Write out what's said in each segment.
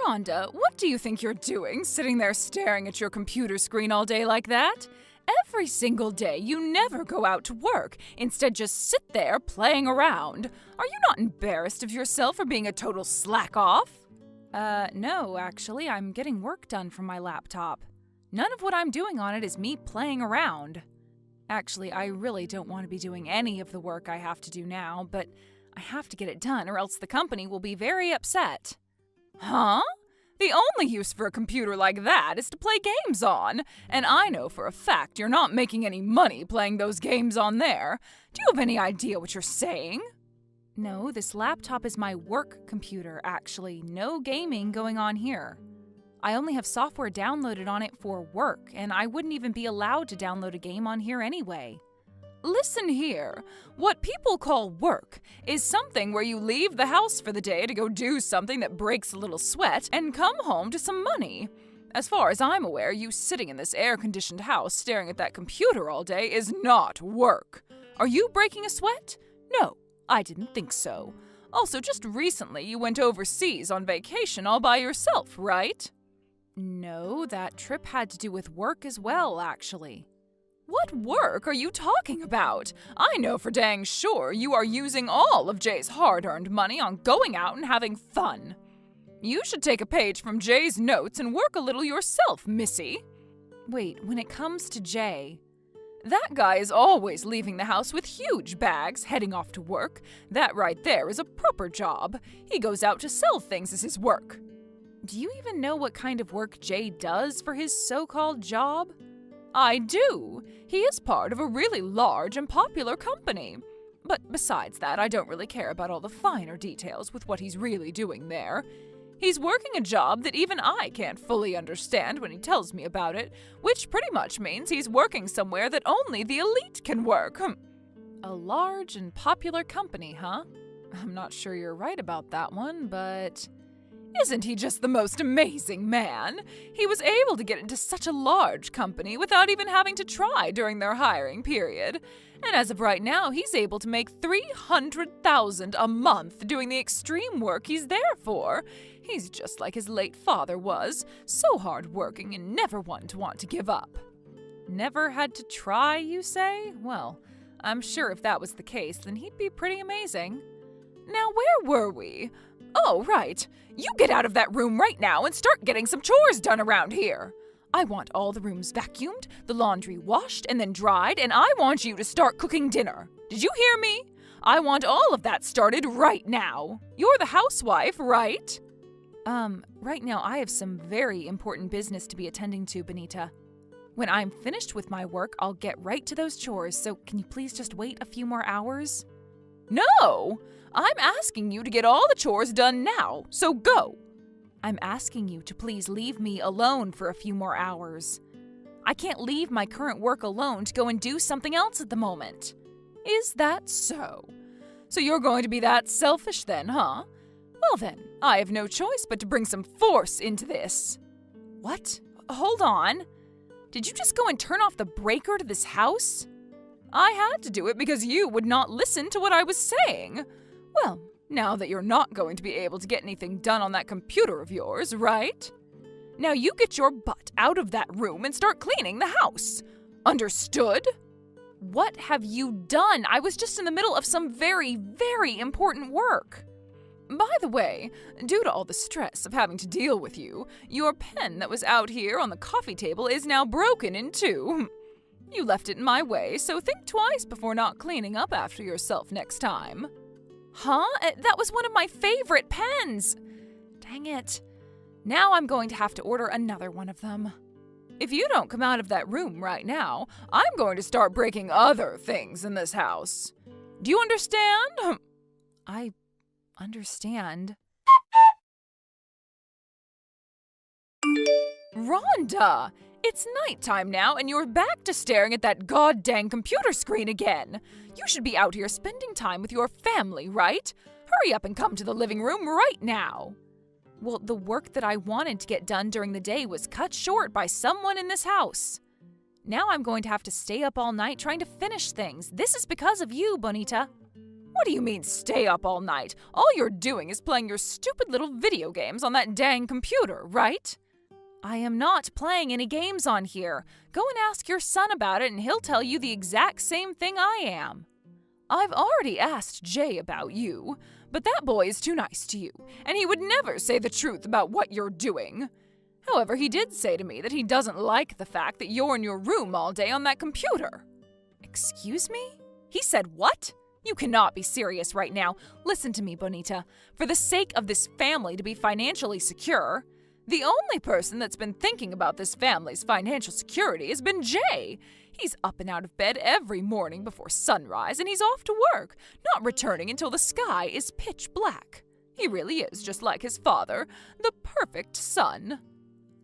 Rhonda, what do you think you're doing, sitting there staring at your computer screen all day like that? Every single day, you never go out to work. Instead, just sit there playing around. Are you not embarrassed of yourself for being a total slack-off? No, actually, I'm getting work done from my laptop. None of what I'm doing on it is me playing around. Actually, I really don't want to be doing any of the work I have to do now, but I have to get it done or else the company will be very upset. Huh? The only use for a computer like that is to play games on, and I know for a fact you're not making any money playing those games on there. Do you have any idea what you're saying? No, this laptop is my work computer, actually. No gaming going on here. I only have software downloaded on it for work, and I wouldn't even be allowed to download a game on here anyway. Listen here, what people call work is something where you leave the house for the day to go do something that breaks a little sweat and come home to some money. As far as I'm aware, you sitting in this air-conditioned house staring at that computer all day is not work. Are you breaking a sweat? No, I didn't think so. Also, just recently you went overseas on vacation all by yourself, right? No, that trip had to do with work as well, actually. What work are you talking about? I know for dang sure you are using all of Jay's hard-earned money on going out and having fun. You should take a page from Jay's notes and work a little yourself, missy. Wait, when it comes to Jay, that guy is always leaving the house with huge bags, heading off to work. That right there is a proper job. He goes out to sell things as his work. Do you even know what kind of work Jay does for his so-called job? I do. He is part of a really large and popular company. But besides that, I don't really care about all the finer details with what he's really doing there. He's working a job that even I can't fully understand when he tells me about it, which pretty much means he's working somewhere that only the elite can work. A large and popular company, huh? I'm not sure you're right about that one, but... Isn't he just the most amazing man? He was able to get into such a large company without even having to try during their hiring period. And as of right now, he's able to make $300,000 a month doing the extreme work he's there for. He's just like his late father was, so hard-working and never one to want to give up. Never had to try, you say? Well, I'm sure if that was the case, then he'd be pretty amazing. Now, where were we? Oh, right. You get out of that room right now and start getting some chores done around here. I want all the rooms vacuumed, the laundry washed and then dried, and I want you to start cooking dinner. Did you hear me? I want all of that started right now. You're the housewife, right? Right now I have some very important business to be attending to, Benita. When I'm finished with my work, I'll get right to those chores, so can you please just wait a few more hours? No! I'm asking you to get all the chores done now, so go! I'm asking you to please leave me alone for a few more hours. I can't leave my current work alone to go and do something else at the moment. Is that so? So you're going to be that selfish then, huh? Well then, I have no choice but to bring some force into this. What? Hold on. Did you just go and turn off the breaker to this house? I had to do it because you would not listen to what I was saying. Well, now that you're not going to be able to get anything done on that computer of yours, right? Now you get your butt out of that room and start cleaning the house. Understood? What have you done? I was just in the middle of some very, very important work. By the way, due to all the stress of having to deal with you, your pen that was out here on the coffee table is now broken in two. You left it in my way, so think twice before not cleaning up after yourself next time. Huh? That was one of my favorite pens! Dang it. Now I'm going to have to order another one of them. If you don't come out of that room right now, I'm going to start breaking other things in this house. Do you understand? I understand. Rhonda! It's nighttime now and you're back to staring at that god-dang computer screen again. You should be out here spending time with your family, right? Hurry up and come to the living room right now. Well, the work that I wanted to get done during the day was cut short by someone in this house. Now I'm going to have to stay up all night trying to finish things. This is because of you, Bonita. What do you mean stay up all night? All you're doing is playing your stupid little video games on that dang computer, right? I am not playing any games on here. Go and ask your son about it and he'll tell you the exact same thing I am. I've already asked Jay about you, but that boy is too nice to you, and he would never say the truth about what you're doing. However, he did say to me that he doesn't like the fact that you're in your room all day on that computer. Excuse me? He said what? You cannot be serious right now. Listen to me, Bonita. For the sake of this family to be financially secure, the only person that's been thinking about this family's financial security has been Jay. He's up and out of bed every morning before sunrise, and he's off to work, not returning until the sky is pitch black. He really is just like his father, the perfect son.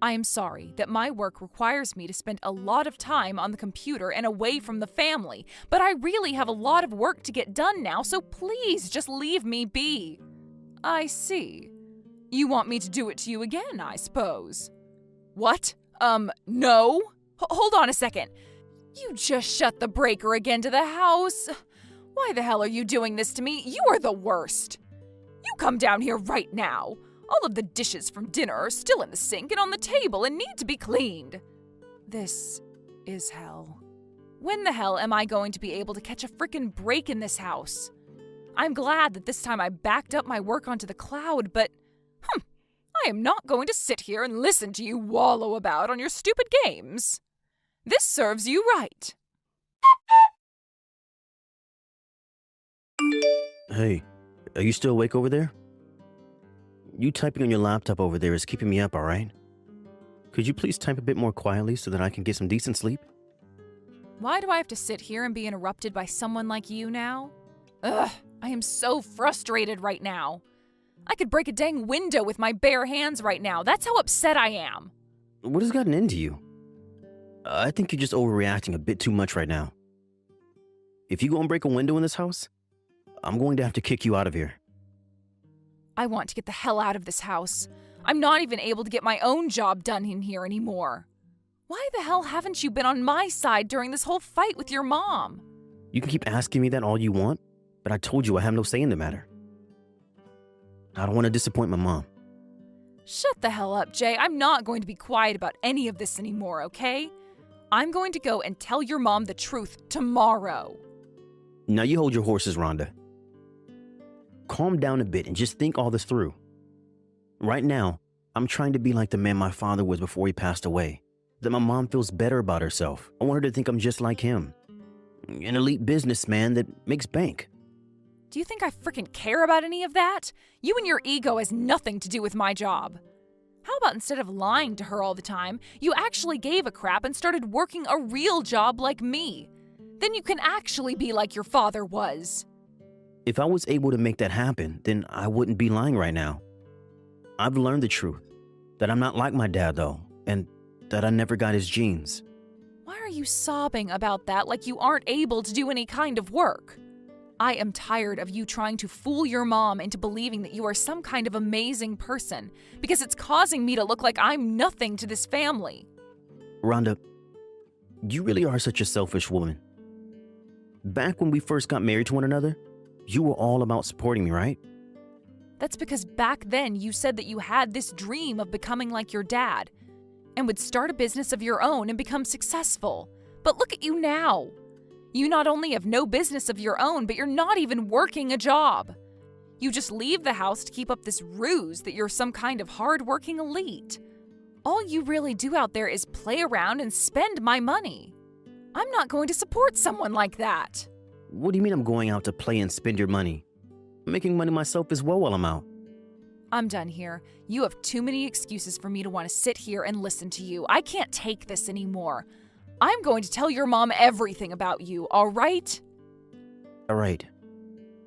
I am sorry that my work requires me to spend a lot of time on the computer and away from the family, but I really have a lot of work to get done now, so please just leave me be. I see. You want me to do it to you again, I suppose. What? No? Hold on a second. You just shut the breaker again to the house. Why the hell are you doing this to me? You are the worst. You come down here right now. All of the dishes from dinner are still in the sink and on the table and need to be cleaned. This is hell. When the hell am I going to be able to catch a frickin' break in this house? I'm glad that this time I backed up my work onto the cloud, but I am not going to sit here and listen to you wallow about on your stupid games. This serves you right. Hey, are you still awake over there? You typing on your laptop over there is keeping me up, all right? Could you please type a bit more quietly so that I can get some decent sleep? Why do I have to sit here and be interrupted by someone like you now? Ugh, I am so frustrated right now. I could break a dang window with my bare hands right now. That's how upset I am. What has gotten into you? I think you're just overreacting a bit too much right now. If you go and break a window in this house, I'm going to have to kick you out of here. I want to get the hell out of this house. I'm not even able to get my own job done in here anymore. Why the hell haven't you been on my side during this whole fight with your mom? You can keep asking me that all you want, but I told you I have no say in the matter. I don't want to disappoint my mom. Shut the hell up, Jay. I'm not going to be quiet about any of this anymore, okay? I'm going to go and tell your mom the truth tomorrow. Now you hold your horses, Rhonda. Calm down a bit and just think all this through. Right now, I'm trying to be like the man my father was before he passed away. That my mom feels better about herself. I want her to think I'm just like him. An elite businessman that makes bank. Do you think I freaking care about any of that? You and your ego has nothing to do with my job. How about instead of lying to her all the time, you actually gave a crap and started working a real job like me? Then you can actually be like your father was. If I was able to make that happen, then I wouldn't be lying right now. I've learned the truth, that I'm not like my dad though, and that I never got his genes. Why are you sobbing about that like you aren't able to do any kind of work? I am tired of you trying to fool your mom into believing that you are some kind of amazing person, because it's causing me to look like I'm nothing to this family. Rhonda, you really are such a selfish woman. Back when we first got married to one another, you were all about supporting me, right? That's because back then you said that you had this dream of becoming like your dad and would start a business of your own and become successful. But look at you now. You not only have no business of your own, but you're not even working a job. You just leave the house to keep up this ruse that you're some kind of hard-working elite. All you really do out there is play around and spend my money. I'm not going to support someone like that. What do you mean I'm going out to play and spend your money? I'm making money myself as well while I'm out. I'm done here. You have too many excuses for me to want to sit here and listen to you. I can't take this anymore. I'm going to tell your mom everything about you, all right? All right.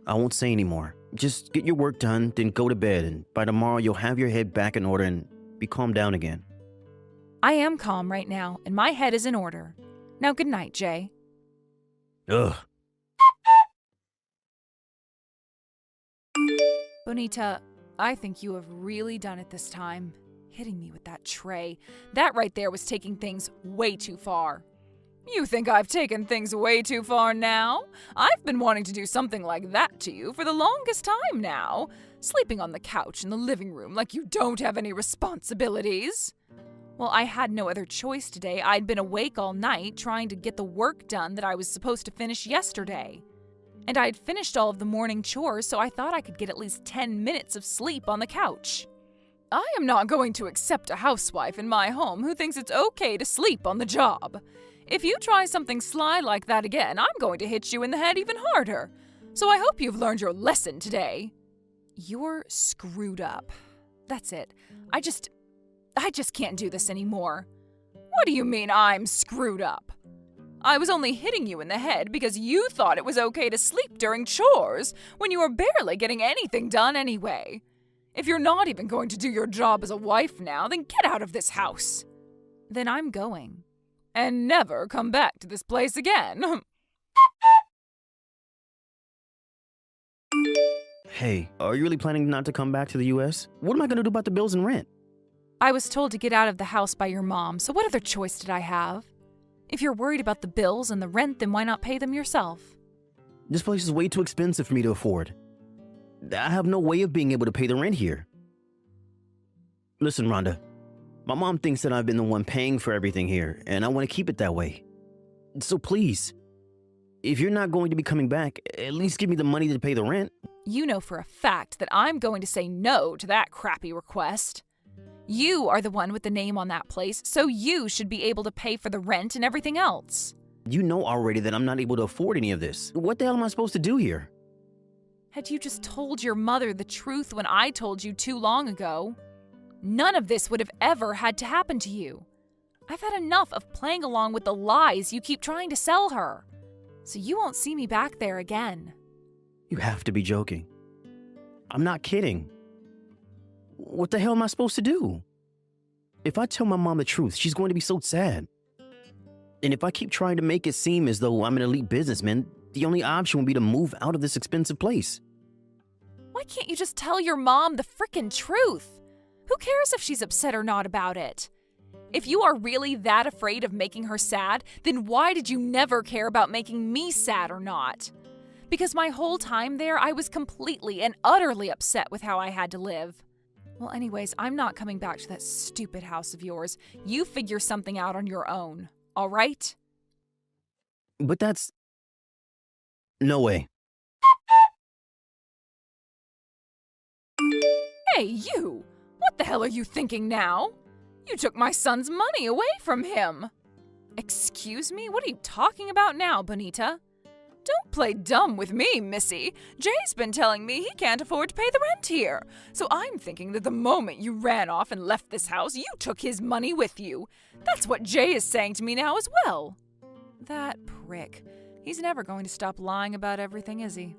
I won't say anymore. Just get your work done, then go to bed, and by tomorrow you'll have your head back in order and be calmed down again. I am calm right now, and my head is in order. Now, good night, Jay. Ugh. Bonita, I think you have really done it this time. Hitting me with that tray. That right there was taking things way too far. You think I've taken things way too far now? I've been wanting to do something like that to you for the longest time now. Sleeping on the couch in the living room like you don't have any responsibilities. Well, I had no other choice today. I'd been awake all night trying to get the work done that I was supposed to finish yesterday. And I'd finished all of the morning chores, so I thought I could get at least 10 minutes of sleep on the couch. I am not going to accept a housewife in my home who thinks it's okay to sleep on the job. If you try something sly like that again, I'm going to hit you in the head even harder. So I hope you've learned your lesson today. You're screwed up. That's it. I just can't do this anymore. What do you mean I'm screwed up? I was only hitting you in the head because you thought it was okay to sleep during chores when you were barely getting anything done anyway. If you're not even going to do your job as a wife now, then get out of this house. Then I'm going. And never come back to this place again. Hey, are you really planning not to come back to the US? What am I gonna do about the bills and rent? I was told to get out of the house by your mom, so what other choice did I have? If you're worried about the bills and the rent, then why not pay them yourself? This place is way too expensive for me to afford. I have no way of being able to pay the rent here. Listen, Rhonda. My mom thinks that I've been the one paying for everything here, and I want to keep it that way. So please, if you're not going to be coming back, at least give me the money to pay the rent. You know for a fact that I'm going to say no to that crappy request. You are the one with the name on that place, so you should be able to pay for the rent and everything else. You know already that I'm not able to afford any of this. What the hell am I supposed to do here? Had you just told your mother the truth when I told you too long ago, none of this would have ever had to happen to you. I've had enough of playing along with the lies you keep trying to sell her. So you won't see me back there again. You have to be joking. I'm not kidding. What the hell am I supposed to do? If I tell my mom the truth, she's going to be so sad. And if I keep trying to make it seem as though I'm an elite businessman, the only option would be to move out of this expensive place. Why can't you just tell your mom the frickin' truth? Who cares if she's upset or not about it? If you are really that afraid of making her sad, then why did you never care about making me sad or not? Because my whole time there, I was completely and utterly upset with how I had to live. Well, anyways, I'm not coming back to that stupid house of yours. You figure something out on your own, all right? But that's... No way. Hey, you! What the hell are you thinking now? You took my son's money away from him. Excuse me? What are you talking about now, Bonita? Don't play dumb with me, Missy. Jay's been telling me he can't afford to pay the rent here. So I'm thinking that the moment you ran off and left this house, you took his money with you. That's what Jay is saying to me now as well. That prick. He's never going to stop lying about everything, is he?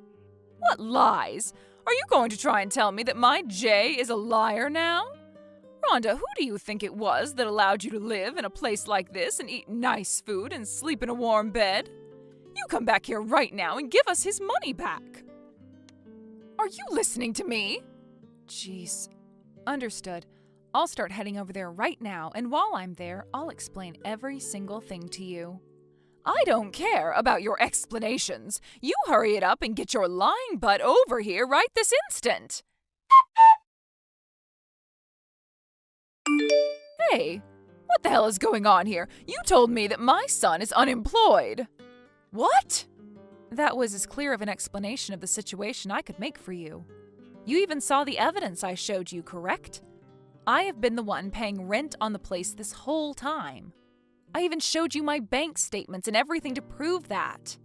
What lies? Are you going to try and tell me that my Jay is a liar now? Rhonda, who do you think it was that allowed you to live in a place like this and eat nice food and sleep in a warm bed? You come back here right now and give us his money back. Are you listening to me? Jeez. Understood. I'll start heading over there right now, and while I'm there, I'll explain every single thing to you. I don't care about your explanations. You hurry it up and get your lying butt over here right this instant. Hey, what the hell is going on here? You told me that my son is unemployed. What? That was as clear of an explanation of the situation I could make for you. You even saw the evidence I showed you, correct? I have been the one paying rent on the place this whole time. I even showed you my bank statements and everything to prove that.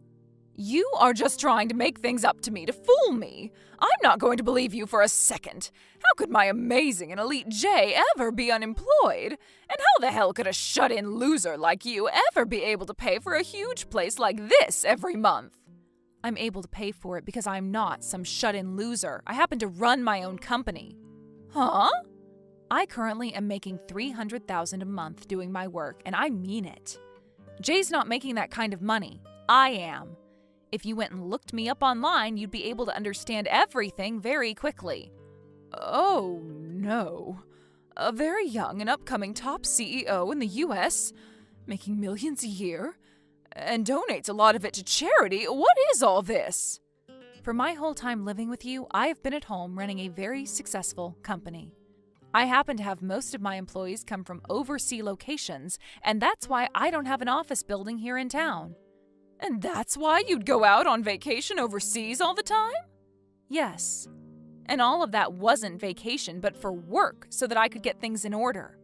You are just trying to make things up to me to fool me. I'm not going to believe you for a second. How could my amazing and elite Jay ever be unemployed? And how the hell could a shut-in loser like you ever be able to pay for a huge place like this every month? I'm able to pay for it because I'm not some shut-in loser. I happen to run my own company. Huh? I currently am making $300,000 a month doing my work, and I mean it. Jay's not making that kind of money. I am. If you went and looked me up online, you'd be able to understand everything very quickly. Oh, no. A very young and upcoming top CEO in the US, making millions a year, and donates a lot of it to charity. What is all this? For my whole time living with you, I have been at home running a very successful company. I happen to have most of my employees come from overseas locations, and that's why I don't have an office building here in town. And that's why you'd go out on vacation overseas all the time? Yes. And all of that wasn't vacation, but for work, so that I could get things in order.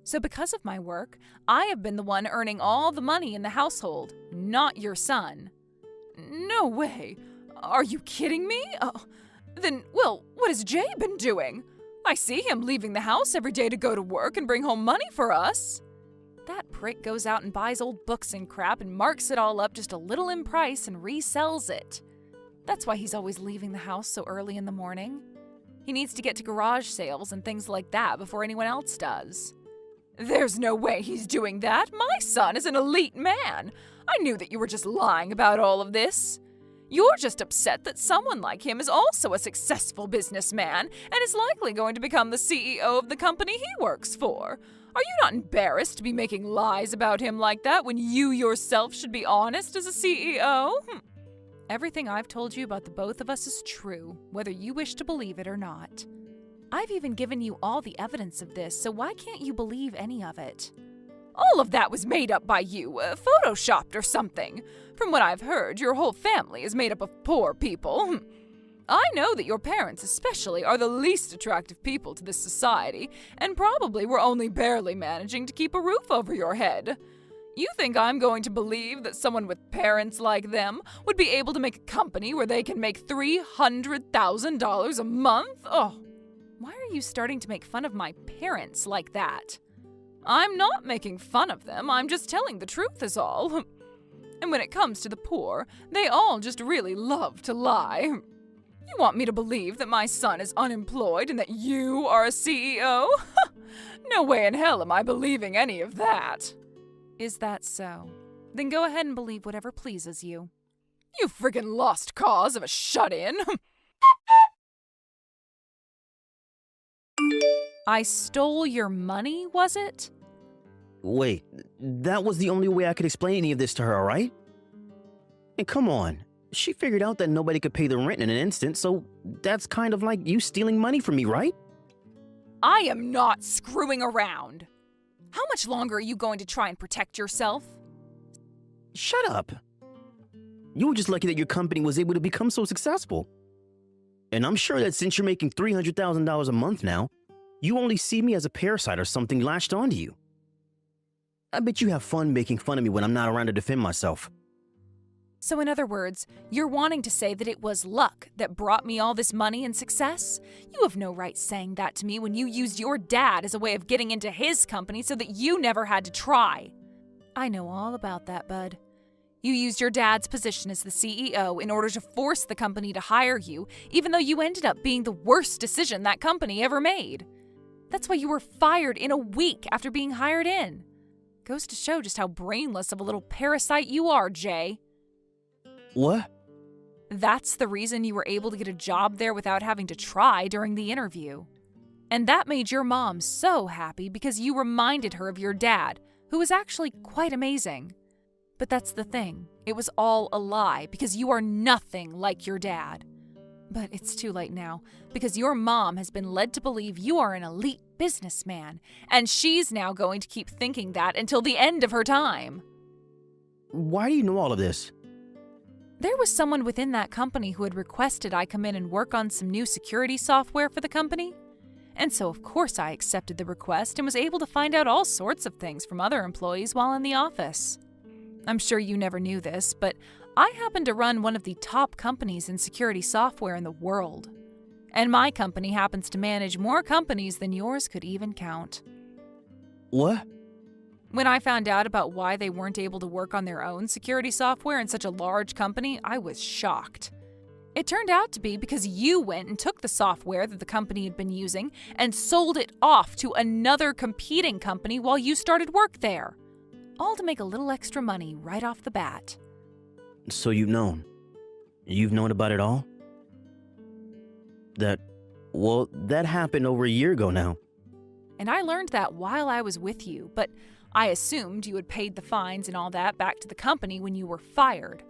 So because of my work, I have been the one earning all the money in the household, not your son. No way. Are you kidding me? Then, what has Jay been doing? I see him leaving the house every day to go to work and bring home money for us. That prick goes out and buys old books and crap and marks it all up just a little in price and resells it. That's why he's always leaving the house so early in the morning. He needs to get to garage sales and things like that before anyone else does. There's no way he's doing that. My son is an elite man. I knew that you were just lying about all of this. You're just upset that someone like him is also a successful businessman and is likely going to become the CEO of the company he works for. Are you not embarrassed to be making lies about him like that when you yourself should be honest as a CEO? Everything I've told you about the both of us is true, whether you wish to believe it or not. I've even given you all the evidence of this, so why can't you believe any of it? All of that was made up by you, photoshopped or something. From what I've heard, your whole family is made up of poor people. I know that your parents especially are the least attractive people to this society, and probably were only barely managing to keep a roof over your head. You think I'm going to believe that someone with parents like them would be able to make a company where they can make $300,000 a month? Oh, why are you starting to make fun of my parents like that? I'm not making fun of them, I'm just telling the truth is all. And when it comes to the poor, they all just really love to lie. You want me to believe that my son is unemployed and that you are a CEO? No way in hell am I believing any of that. Is that so? Then go ahead and believe whatever pleases you. You friggin' lost cause of a shut-in. I stole your money, was it? Wait, that was the only way I could explain any of this to her, all right? And come on, she figured out that nobody could pay the rent in an instant, so that's kind of like you stealing money from me, right? I am not screwing around. How much longer are you going to try and protect yourself? Shut up. You were just lucky that your company was able to become so successful. And I'm sure that since you're making $300,000 a month now, you only see me as a parasite or something latched onto you. I bet you have fun making fun of me when I'm not around to defend myself. So in other words, you're wanting to say that it was luck that brought me all this money and success? You have no right saying that to me when you used your dad as a way of getting into his company so that you never had to try. I know all about that, bud. You used your dad's position as the CEO in order to force the company to hire you, even though you ended up being the worst decision that company ever made. That's why you were fired in a week after being hired in. Goes to show just how brainless of a little parasite you are, Jay. What? That's the reason you were able to get a job there without having to try during the interview. And that made your mom so happy because you reminded her of your dad, who was actually quite amazing. But that's the thing. It was all a lie because you are nothing like your dad. But it's too late now because your mom has been led to believe you are an elite businessman, and she's now going to keep thinking that until the end of her time. Why do you know all of this? There was someone within that company who had requested I come in and work on some new security software for the company. And so of course I accepted the request and was able to find out all sorts of things from other employees while in the office. I'm sure you never knew this, but I happen to run one of the top companies in security software in the world. And my company happens to manage more companies than yours could even count. What? When I found out about why they weren't able to work on their own security software in such a large company, I was shocked. It turned out to be because you went and took the software that the company had been using and sold it off to another competing company while you started work there. All to make a little extra money right off the bat. So you've known? You've known about it all? That happened over a year ago now. And I learned that while I was with you, but I assumed you had paid the fines and all that back to the company when you were fired.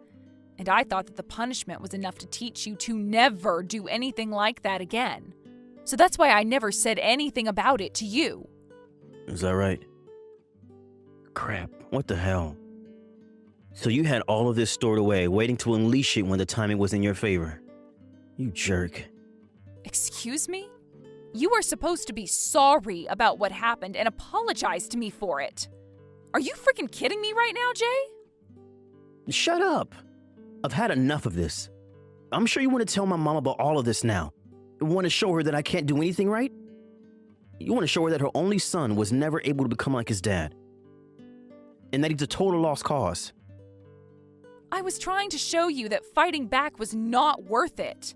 And I thought that the punishment was enough to teach you to never do anything like that again. So that's why I never said anything about it to you. Is that right? Crap, what the hell? So you had all of this stored away, waiting to unleash it when the timing was in your favor. You jerk. Excuse me? You were supposed to be sorry about what happened and apologize to me for it. Are you freaking kidding me right now, Jay? Shut up. I've had enough of this. I'm sure you want to tell my mom about all of this now. You want to show her that I can't do anything right? You want to show her that her only son was never able to become like his dad. And that he's a total lost cause. I was trying to show you that fighting back was not worth it.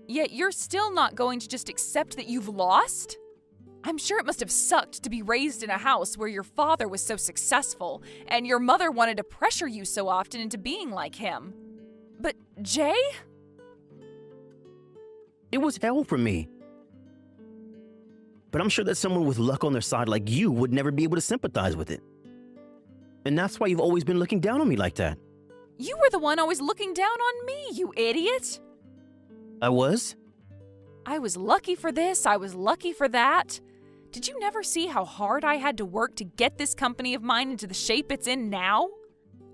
Yet you're still not going to just accept that you've lost? I'm sure it must have sucked to be raised in a house where your father was so successful and your mother wanted to pressure you so often into being like him. But Jay? It was hell for me. But I'm sure that someone with luck on their side like you would never be able to sympathize with it. And that's why you've always been looking down on me like that. You were the one always looking down on me, you idiot. I was? I was lucky for this, I was lucky for that. Did you never see how hard I had to work to get this company of mine into the shape it's in now?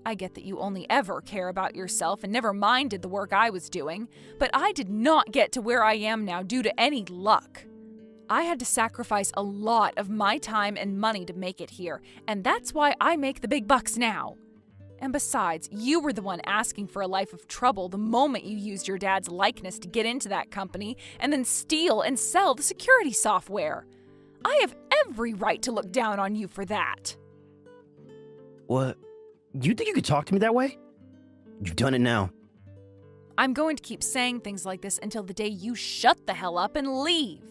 I get that you only ever care about yourself and never minded the work I was doing, but I did not get to where I am now due to any luck. I had to sacrifice a lot of my time and money to make it here, and that's why I make the big bucks now. And besides, you were the one asking for a life of trouble the moment you used your dad's likeness to get into that company and then steal and sell the security software. I have every right to look down on you for that. What? You think you could talk to me that way? You've done it now. I'm going to keep saying things like this until the day you shut the hell up and leave.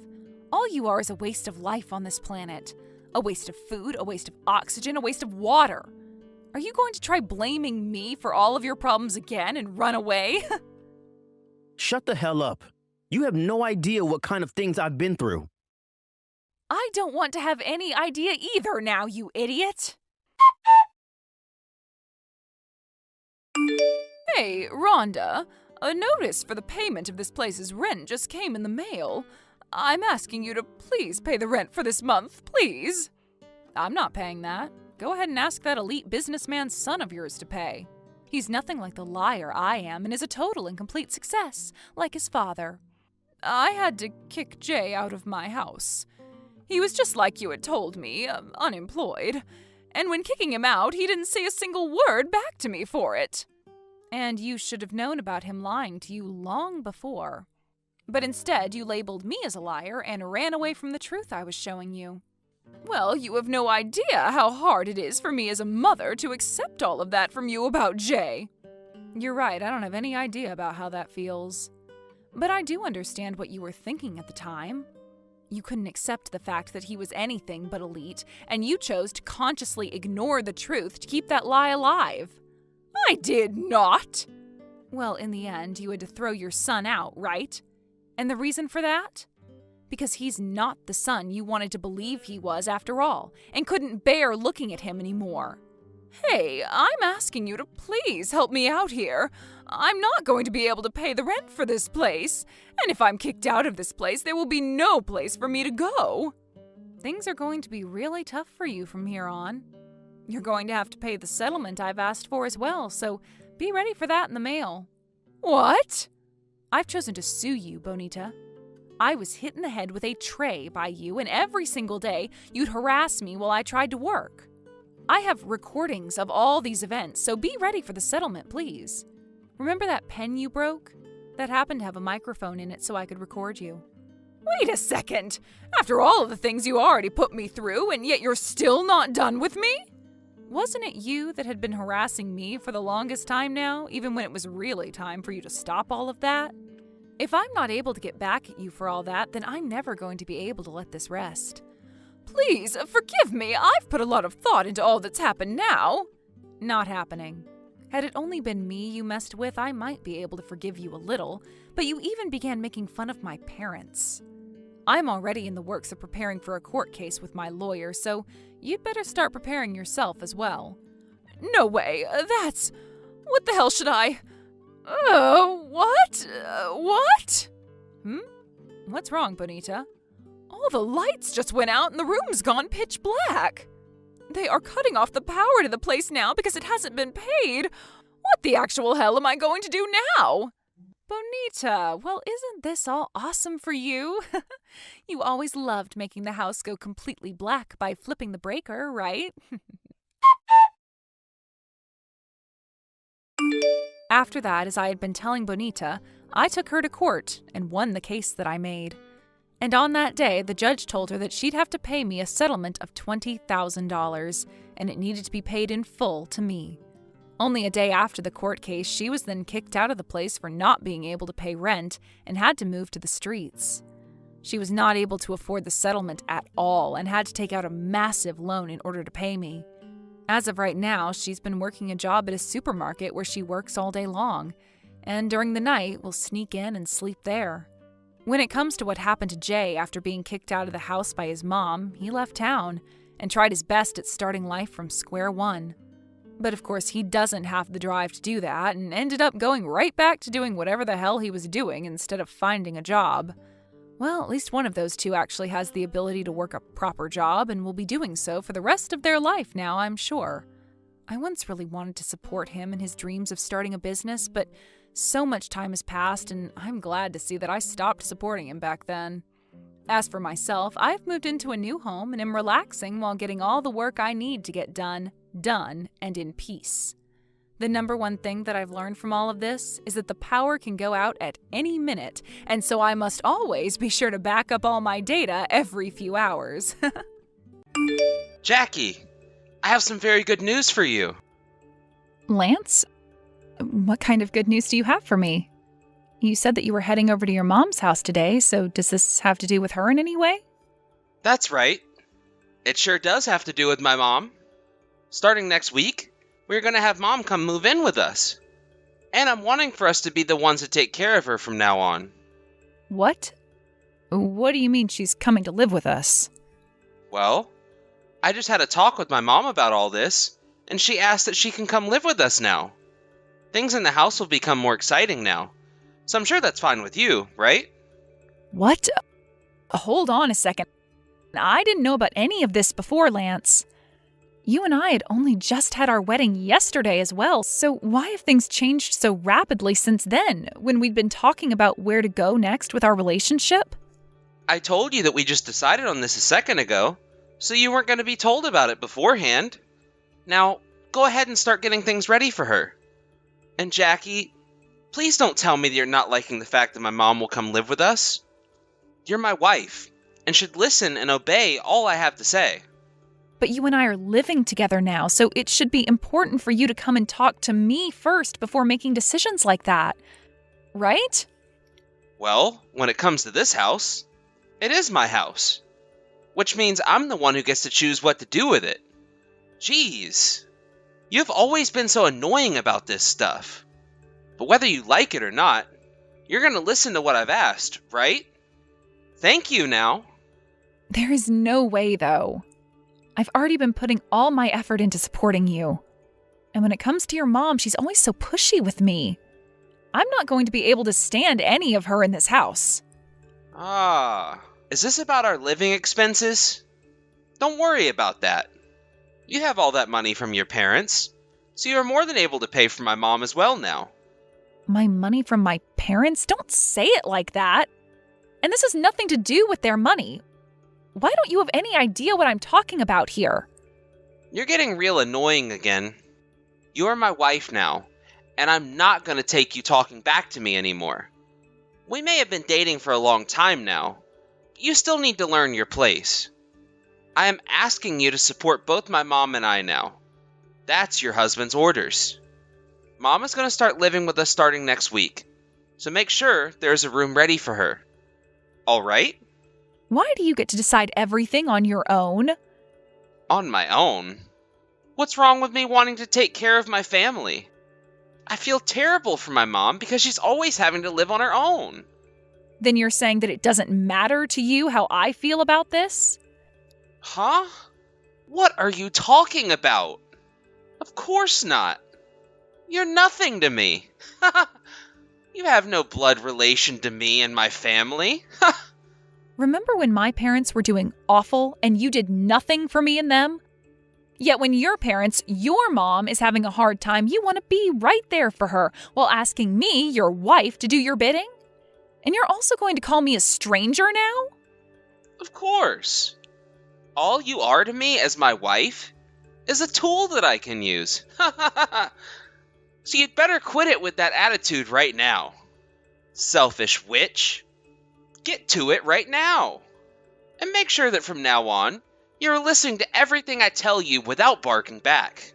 All you are is a waste of life on this planet. A waste of food, a waste of oxygen, a waste of water. Are you going to try blaming me for all of your problems again and run away? Shut the hell up. You have no idea what kind of things I've been through. I don't want to have any idea either now, you idiot. Hey, Rhonda, a notice for the payment of this place's rent just came in the mail. I'm asking you to please pay the rent for this month, please. I'm not paying that. Go ahead and ask that elite businessman's son of yours to pay. He's nothing like the liar I am and is a total and complete success, like his father. I had to kick Jay out of my house. He was just like you had told me, unemployed. And when kicking him out, he didn't say a single word back to me for it. And you should have known about him lying to you long before. But instead, you labeled me as a liar and ran away from the truth I was showing you. Well, you have no idea how hard it is for me as a mother to accept all of that from you about Jay. You're right, I don't have any idea about how that feels. But I do understand what you were thinking at the time. You couldn't accept the fact that he was anything but elite, and you chose to consciously ignore the truth to keep that lie alive. I did not! Well, in the end, you had to throw your son out, right? And the reason for that? Because he's not the son you wanted to believe he was after all, and couldn't bear looking at him anymore. Hey, I'm asking you to please help me out here. I'm not going to be able to pay the rent for this place, and if I'm kicked out of this place, there will be no place for me to go. Things are going to be really tough for you from here on. You're going to have to pay the settlement I've asked for as well, so be ready for that in the mail. What? I've chosen to sue you, Bonita. I was hit in the head with a tray by you, and every single day you'd harass me while I tried to work. I have recordings of all these events, so be ready for the settlement, please. Remember that pen you broke? That happened to have a microphone in it so I could record you. Wait a second! After all of the things you already put me through, and yet you're still not done with me? Wasn't it you that had been harassing me for the longest time now, even when it was really time for you to stop all of that? If I'm not able to get back at you for all that, then I'm never going to be able to let this rest. Please, forgive me. I've put a lot of thought into all that's happened now. Not happening. Had it only been me you messed with, I might be able to forgive you a little, but you even began making fun of my parents. I'm already in the works of preparing for a court case with my lawyer, so you'd better start preparing yourself as well. No way, that's... What the hell should I... What? What's wrong, Bonita? All the lights just went out and the room's gone pitch black. They are cutting off the power to the place now because it hasn't been paid. What the actual hell am I going to do now? Bonita, well, isn't this all awesome for you? You always loved making the house go completely black by flipping the breaker, right? After that, as I had been telling Bonita, I took her to court and won the case that I made. And on that day, the judge told her that she'd have to pay me a settlement of $20,000, and it needed to be paid in full to me. Only a day after the court case, she was then kicked out of the place for not being able to pay rent and had to move to the streets. She was not able to afford the settlement at all and had to take out a massive loan in order to pay me. As of right now, she's been working a job at a supermarket where she works all day long, and during the night will sneak in and sleep there. When it comes to what happened to Jay after being kicked out of the house by his mom, he left town and tried his best at starting life from square one. But of course, he doesn't have the drive to do that and ended up going right back to doing whatever the hell he was doing instead of finding a job. Well, at least one of those two actually has the ability to work a proper job and will be doing so for the rest of their life now, I'm sure. I once really wanted to support him in his dreams of starting a business, but so much time has passed and I'm glad to see that I stopped supporting him back then. As for myself, I've moved into a new home and am relaxing while getting all the work I need to get done, and in peace. The number one thing that I've learned from all of this is that the power can go out at any minute, and so I must always be sure to back up all my data every few hours. Jackie, I have some very good news for you. Lance? What kind of good news do you have for me? You said that you were heading over to your mom's house today, so does this have to do with her in any way? That's right. It sure does have to do with my mom. Starting next week, we're going to have Mom come move in with us. And I'm wanting for us to be the ones to take care of her from now on. What? What do you mean she's coming to live with us? Well, I just had a talk with my mom about all this, and she asked that she can come live with us now. Things in the house will become more exciting now, so I'm sure that's fine with you, right? What? Hold on a second. I didn't know about any of this before, Lance. You and I had only just had our wedding yesterday as well, so why have things changed so rapidly since then, when we'd been talking about where to go next with our relationship? I told you that we just decided on this a second ago, so you weren't going to be told about it beforehand. Now, go ahead and start getting things ready for her. And Jackie, please don't tell me that you're not liking the fact that my mom will come live with us. You're my wife, and should listen and obey all I have to say. But you and I are living together now, so it should be important for you to come and talk to me first before making decisions like that. Right? Well, when it comes to this house, it is my house. Which means I'm the one who gets to choose what to do with it. Jeez. You've always been so annoying about this stuff. But whether you like it or not, you're going to listen to what I've asked, right? Thank you now. There is no way, though. I've already been putting all my effort into supporting you. And when it comes to your mom, she's always so pushy with me. I'm not going to be able to stand any of her in this house. Is this about our living expenses? Don't worry about that. You have all that money from your parents, so you're more than able to pay for my mom as well now. My money from my parents? Don't say it like that. And this has nothing to do with their money. Why don't you have any idea what I'm talking about here? You're getting real annoying again. You're my wife now, and I'm not going to take you talking back to me anymore. We may have been dating for a long time now, but you still need to learn your place. I am asking you to support both my mom and I now. That's your husband's orders. Mom is going to start living with us starting next week, so make sure there's a room ready for her. All right? Why do you get to decide everything on your own? On my own? What's wrong with me wanting to take care of my family? I feel terrible for my mom because she's always having to live on her own. Then you're saying that it doesn't matter to you how I feel about this? Huh? What are you talking about? Of course not. You're nothing to me. You have no blood relation to me and my family. Remember when my parents were doing awful and you did nothing for me and them? Yet when your parents, your mom, is having a hard time, you want to be right there for her while asking me, your wife, to do your bidding? And you're also going to call me a stranger now? Of course. All you are to me as my wife is a tool that I can use. So you'd better quit it with that attitude right now. Selfish witch. Get to it right now. And make sure that from now on, you're listening to everything I tell you without barking back.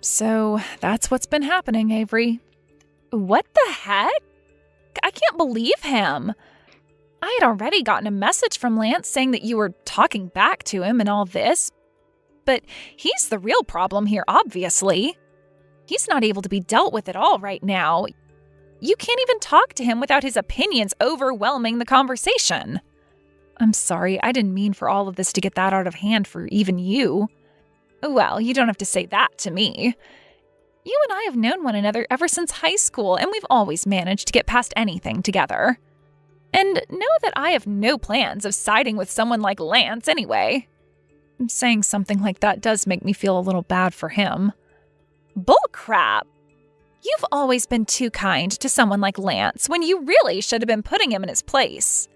So that's what's been happening, Avery. What the heck? I can't believe him. I had already gotten a message from Lance saying that you were talking back to him and all this. But he's the real problem here, obviously. He's not able to be dealt with at all right now. You can't even talk to him without his opinions overwhelming the conversation. I'm sorry, I didn't mean for all of this to get that out of hand for even you. Well, you don't have to say that to me. You and I have known one another ever since high school, and we've always managed to get past anything together. And know that I have no plans of siding with someone like Lance anyway. Saying something like that does make me feel a little bad for him. Bullcrap! You've always been too kind to someone like Lance when you really should have been putting him in his place.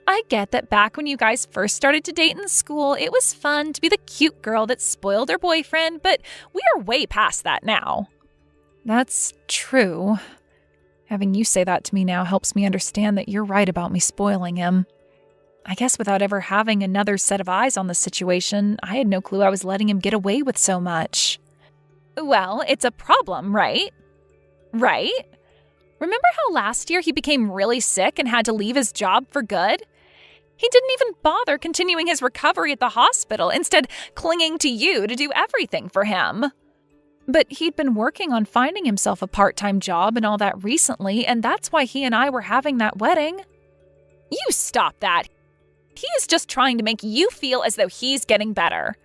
I get that back when you guys first started to date in school, it was fun to be the cute girl that spoiled her boyfriend, but we are way past that now. That's true. Having you say that to me now helps me understand that you're right about me spoiling him. I guess without ever having another set of eyes on the situation, I had no clue I was letting him get away with so much. Well, it's a problem, right? Right? Remember how last year he became really sick and had to leave his job for good? He didn't even bother continuing his recovery at the hospital, instead clinging to you to do everything for him. But he'd been working on finding himself a part-time job and all that recently, and that's why he and I were having that wedding. You stop that. He is just trying to make you feel as though he's getting better.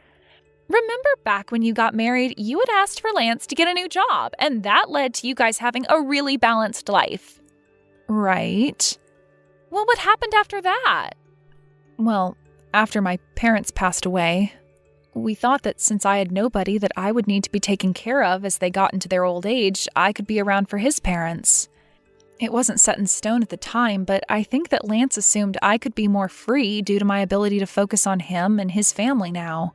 Remember back when you got married, you had asked for Lance to get a new job, and that led to you guys having a really balanced life. Right. Well, what happened after that? Well, after my parents passed away, we thought that since I had nobody that I would need to be taken care of as they got into their old age, I could be around for his parents. It wasn't set in stone at the time, but I think that Lance assumed I could be more free due to my ability to focus on him and his family now.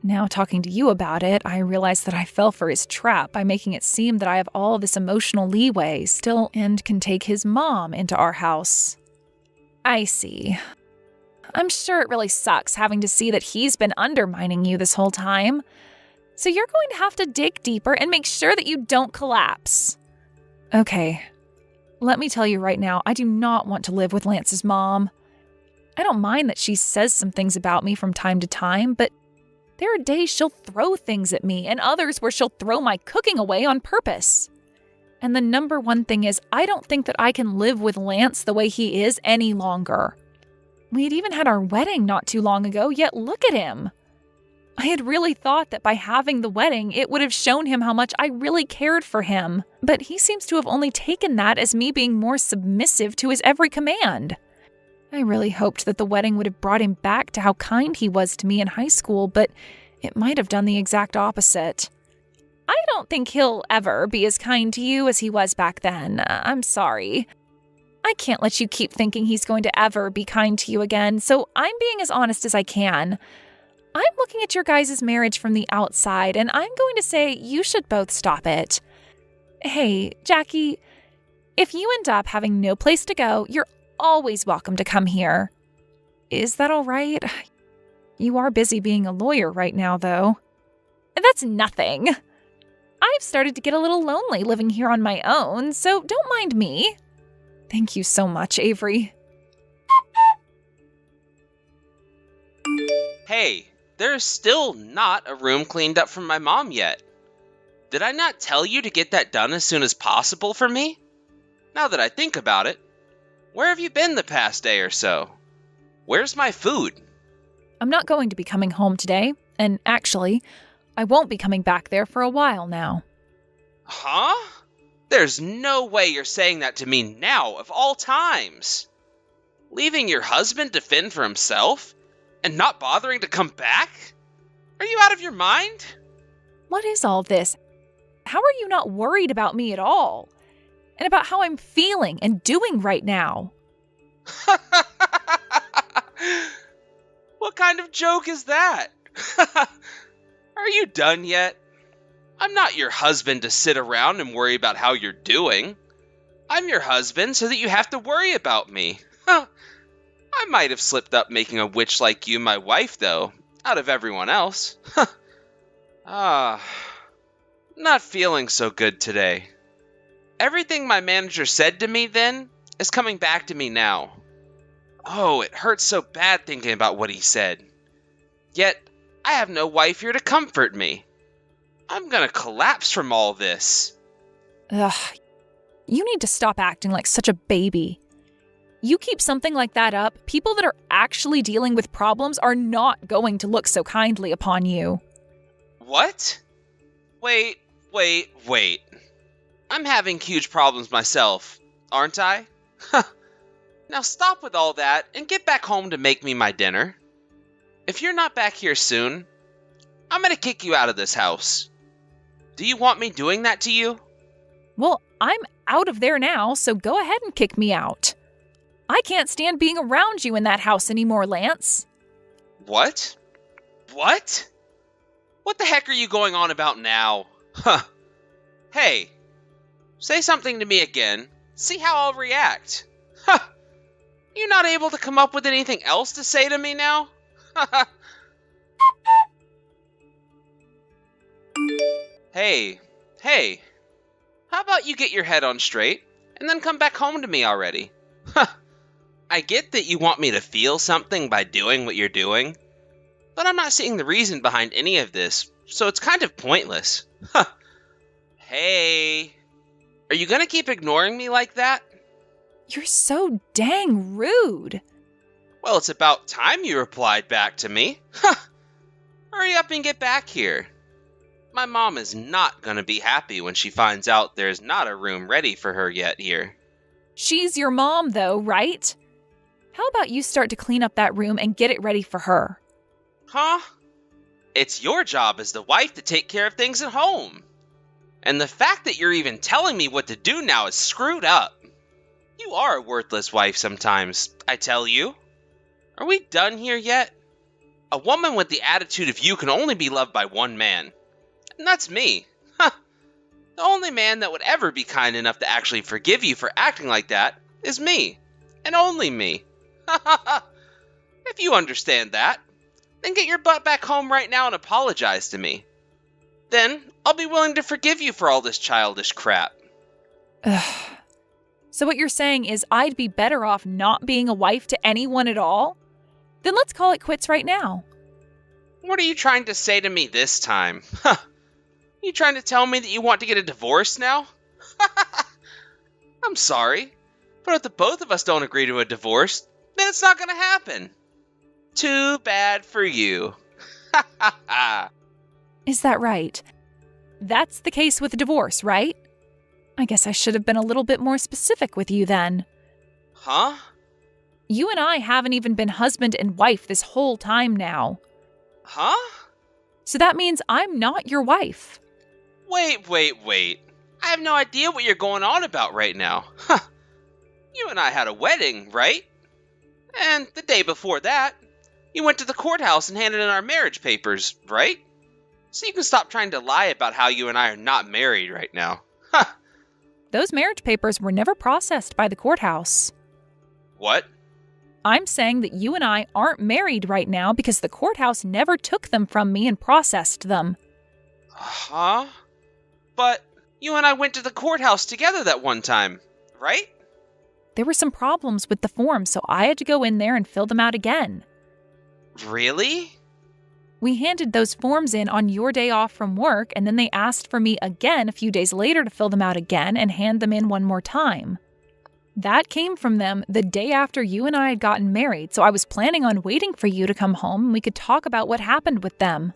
Now talking to you about it, I realize that I fell for his trap by making it seem that I have all this emotional leeway still and can take his mom into our house. I see. I'm sure it really sucks having to see that he's been undermining you this whole time. So you're going to have to dig deeper and make sure that you don't collapse. Okay. Let me tell you right now, I do not want to live with Lance's mom. I don't mind that she says some things about me from time to time, but there are days she'll throw things at me and others where she'll throw my cooking away on purpose. And the number one thing is, I don't think that I can live with Lance the way he is any longer. We had even had our wedding not too long ago, yet look at him. I had really thought that by having the wedding, it would have shown him how much I really cared for him. But he seems to have only taken that as me being more submissive to his every command. I really hoped that the wedding would have brought him back to how kind he was to me in high school, but it might have done the exact opposite. I don't think he'll ever be as kind to you as he was back then. I'm sorry. I can't let you keep thinking he's going to ever be kind to you again, so I'm being as honest as I can. I'm looking at your guys' marriage from the outside, and I'm going to say you should both stop it. Hey, Jackie, if you end up having no place to go, you're always welcome to come here. Is that all right? You are busy being a lawyer right now, though. That's nothing. I've started to get a little lonely living here on my own, so don't mind me. Thank you so much, Avery. Hey, there's still not a room cleaned up from my mom yet. Did I not tell you to get that done as soon as possible for me? Now that I think about it, where have you been the past day or so? Where's my food? I'm not going to be coming home today, and actually, I won't be coming back there for a while now. Huh? There's no way you're saying that to me now, of all times. Leaving your husband to fend for himself? And not bothering to come back? Are you out of your mind? What is all this? How are you not worried about me at all? And about how I'm feeling and doing right now? What kind of joke is that? Are you done yet? I'm not your husband to sit around and worry about how you're doing. I'm your husband so that you have to worry about me. I might have slipped up making a witch like you my wife, though, out of everyone else. Not feeling so good today. Everything my manager said to me then is coming back to me now. Oh, it hurts so bad thinking about what he said. Yet, I have no wife here to comfort me. I'm gonna collapse from all this. Ugh, you need to stop acting like such a baby. You keep something like that up, people that are actually dealing with problems are not going to look so kindly upon you. What? Wait. I'm having huge problems myself, aren't I? Now stop with all that and get back home to make me my dinner. If you're not back here soon, I'm gonna kick you out of this house. Do you want me doing that to you? Well, I'm out of there now, so go ahead and kick me out. I can't stand being around you in that house anymore, Lance. What? What? What the heck are you going on about now? Hey, say something to me again. See how I'll react. You not able to come up with anything else to say to me now? Hey. How about you get your head on straight and then come back home to me already? I get that you want me to feel something by doing what you're doing, but I'm not seeing the reason behind any of this, so it's kind of pointless. Hey, are you gonna keep ignoring me like that? You're so dang rude. Well, it's about time you replied back to me. Hurry up and get back here. My mom is not gonna be happy when she finds out there's not a room ready for her yet here. She's your mom, though, right? How about you start to clean up that room and get it ready for her? Huh? It's your job as the wife to take care of things at home. And the fact that you're even telling me what to do now is screwed up. You are a worthless wife sometimes, I tell you. Are we done here yet? A woman with the attitude of you can only be loved by one man. And that's me. The only man that would ever be kind enough to actually forgive you for acting like that is me. And only me. If you understand that, then get your butt back home right now and apologize to me. Then I'll be willing to forgive you for all this childish crap. Ugh. So what you're saying is I'd be better off not being a wife to anyone at all? Then let's call it quits right now. What are you trying to say to me this time? You trying to tell me that you want to get a divorce now? I'm sorry, but if the both of us don't agree to a divorce, then it's not going to happen. Too bad for you. Is that right? That's the case with a divorce, right? I guess I should have been a little bit more specific with you then. Huh? You and I haven't even been husband and wife this whole time now. Huh? So that means I'm not your wife. Wait. I have no idea what you're going on about right now. You and I had a wedding, right? And the day before that, you went to the courthouse and handed in our marriage papers, right? So you can stop trying to lie about how you and I are not married right now. Those marriage papers were never processed by the courthouse. What? I'm saying that you and I aren't married right now because the courthouse never took them from me and processed them. Huh? But you and I went to the courthouse together that one time, right? There were some problems with the form, so I had to go in there and fill them out again. Really? We handed those forms in on your day off from work, and then they asked for me again a few days later to fill them out again and hand them in one more time. That came from them the day after you and I had gotten married, so I was planning on waiting for you to come home and we could talk about what happened with them.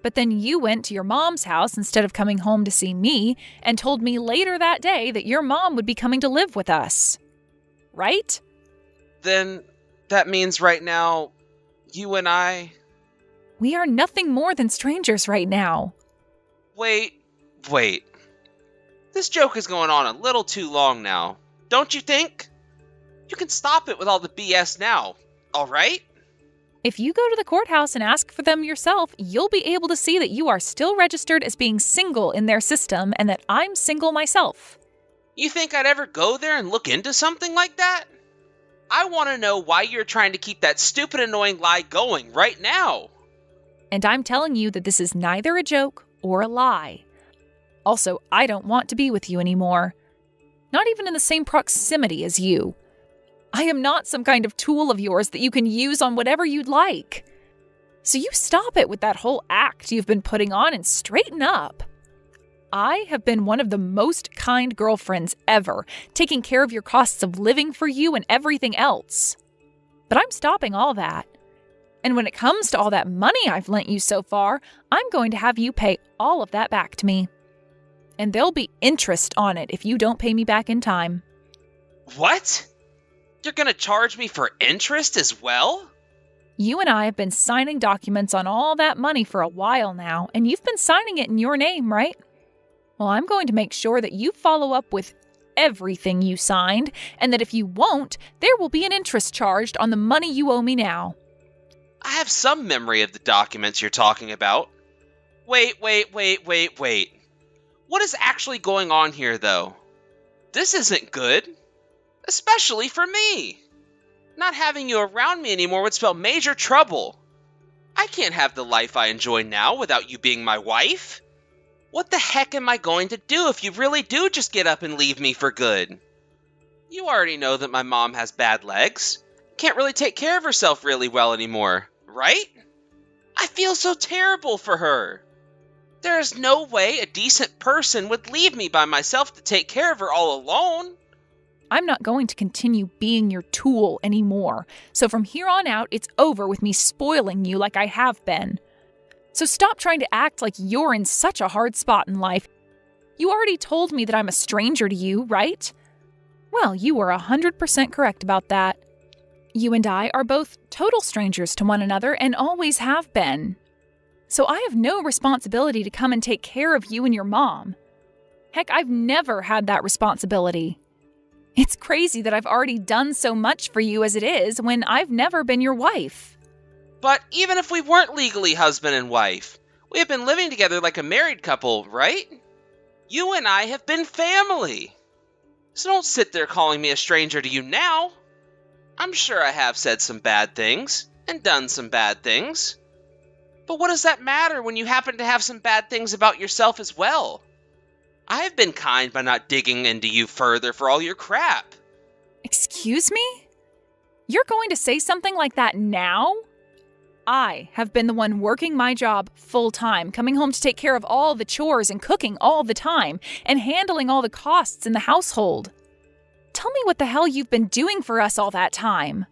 But then you went to your mom's house instead of coming home to see me and told me later that day that your mom would be coming to live with us. Right? Then that means right now, you and I... We are nothing more than strangers right now. Wait. This joke is going on a little too long now. Don't you think? You can stop it with all the BS now, all right? If you go to the courthouse and ask for them yourself, you'll be able to see that you are still registered as being single in their system and that I'm single myself. You think I'd ever go there and look into something like that? I want to know why you're trying to keep that stupid, annoying lie going right now. And I'm telling you that this is neither a joke or a lie. Also, I don't want to be with you anymore. Not even in the same proximity as you. I am not some kind of tool of yours that you can use on whatever you'd like. So you stop it with that whole act you've been putting on and straighten up. I have been one of the most kind girlfriends ever, taking care of your costs of living for you and everything else. But I'm stopping all that. And when it comes to all that money I've lent you so far, I'm going to have you pay all of that back to me. And there'll be interest on it if you don't pay me back in time. What? You're going to charge me for interest as well? You and I have been signing documents on all that money for a while now, and you've been signing it in your name, right? Well, I'm going to make sure that you follow up with everything you signed, and that if you won't, there will be an interest charged on the money you owe me now. I have some memory of the documents you're talking about. Wait. What is actually going on here, though? This isn't good. Especially for me. Not having you around me anymore would spell major trouble. I can't have the life I enjoy now without you being my wife. What the heck am I going to do if you really do just get up and leave me for good? You already know that my mom has bad legs. Can't really take care of herself really well anymore, right? I feel so terrible for her. There is no way a decent person would leave me by myself to take care of her all alone. I'm not going to continue being your tool anymore. So from here on out, it's over with me spoiling you like I have been. So stop trying to act like you're in such a hard spot in life. You already told me that I'm a stranger to you, right? Well, you were 100% correct about that. You and I are both total strangers to one another and always have been. So I have no responsibility to come and take care of you and your mom. Heck, I've never had that responsibility. It's crazy that I've already done so much for you as it is when I've never been your wife. But even if we weren't legally husband and wife, we have been living together like a married couple, right? You and I have been family. So don't sit there calling me a stranger to you now. I'm sure I have said some bad things and done some bad things. But what does that matter when you happen to have some bad things about yourself as well? I have been kind by not digging into you further for all your crap. Excuse me? You're going to say something like that now? I have been the one working my job full-time, coming home to take care of all the chores and cooking all the time, and handling all the costs in the household. Tell me what the hell you've been doing for us all that time.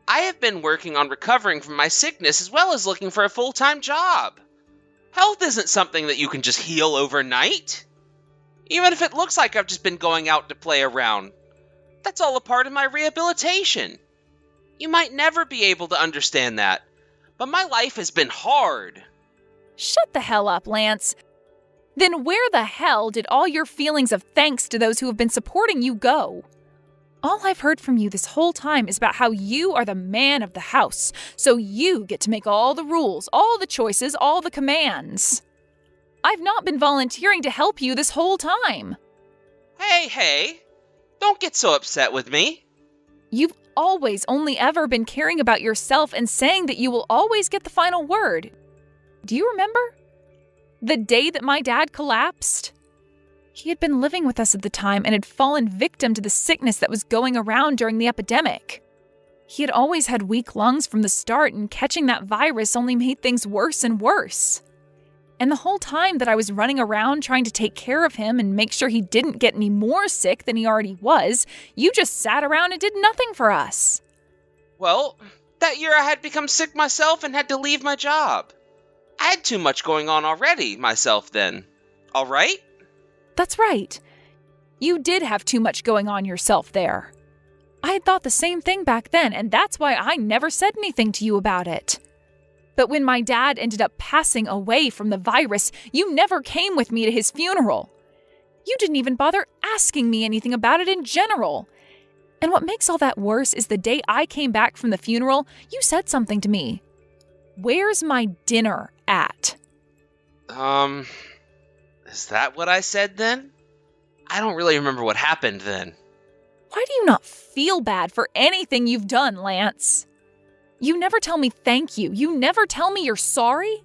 I have been working on recovering from my sickness as well as looking for a full-time job. Health isn't something that you can just heal overnight. Even if it looks like I've just been going out to play around, that's all a part of my rehabilitation. You might never be able to understand that, but my life has been hard. Shut the hell up, Lance. Then where the hell did all your feelings of thanks to those who have been supporting you go? All I've heard from you this whole time is about how you are the man of the house, so you get to make all the rules, all the choices, all the commands. I've not been volunteering to help you this whole time. Hey, don't get so upset with me. You've always only ever been caring about yourself and saying that you will always get the final word. Do you remember? The day that my dad collapsed? He had been living with us at the time and had fallen victim to the sickness that was going around during the epidemic. He had always had weak lungs from the start, and catching that virus only made things worse and worse. And the whole time that I was running around trying to take care of him and make sure he didn't get any more sick than he already was, you just sat around and did nothing for us. Well, that year I had become sick myself and had to leave my job. I had too much going on already myself then. All right? That's right. You did have too much going on yourself there. I had thought the same thing back then, and that's why I never said anything to you about it. But when my dad ended up passing away from the virus, you never came with me to his funeral. You didn't even bother asking me anything about it in general. And what makes all that worse is the day I came back from the funeral, you said something to me. "Where's my dinner at?" Is that what I said then? I don't really remember what happened then. Why do you not feel bad for anything you've done, Lance? You never tell me thank you. You never tell me you're sorry.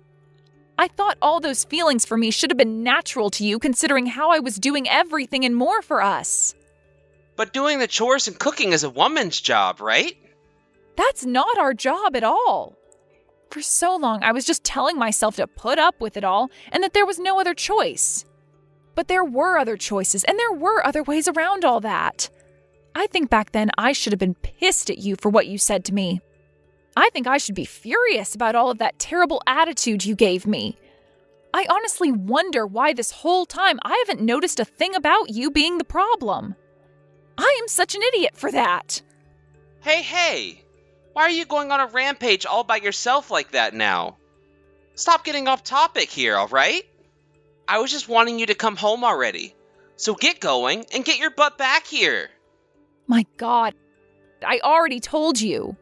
I thought all those feelings for me should have been natural to you, considering how I was doing everything and more for us. But doing the chores and cooking is a woman's job, right? That's not our job at all. For so long, I was just telling myself to put up with it all and that there was no other choice. But there were other choices, and there were other ways around all that. I think back then I should have been pissed at you for what you said to me. I think I should be furious about all of that terrible attitude you gave me. I honestly wonder why this whole time I haven't noticed a thing about you being the problem. I am such an idiot for that. Hey, why are you going on a rampage all by yourself like that now? Stop getting off topic here, all right? I was just wanting you to come home already. So get going and get your butt back here. My God, I already told you.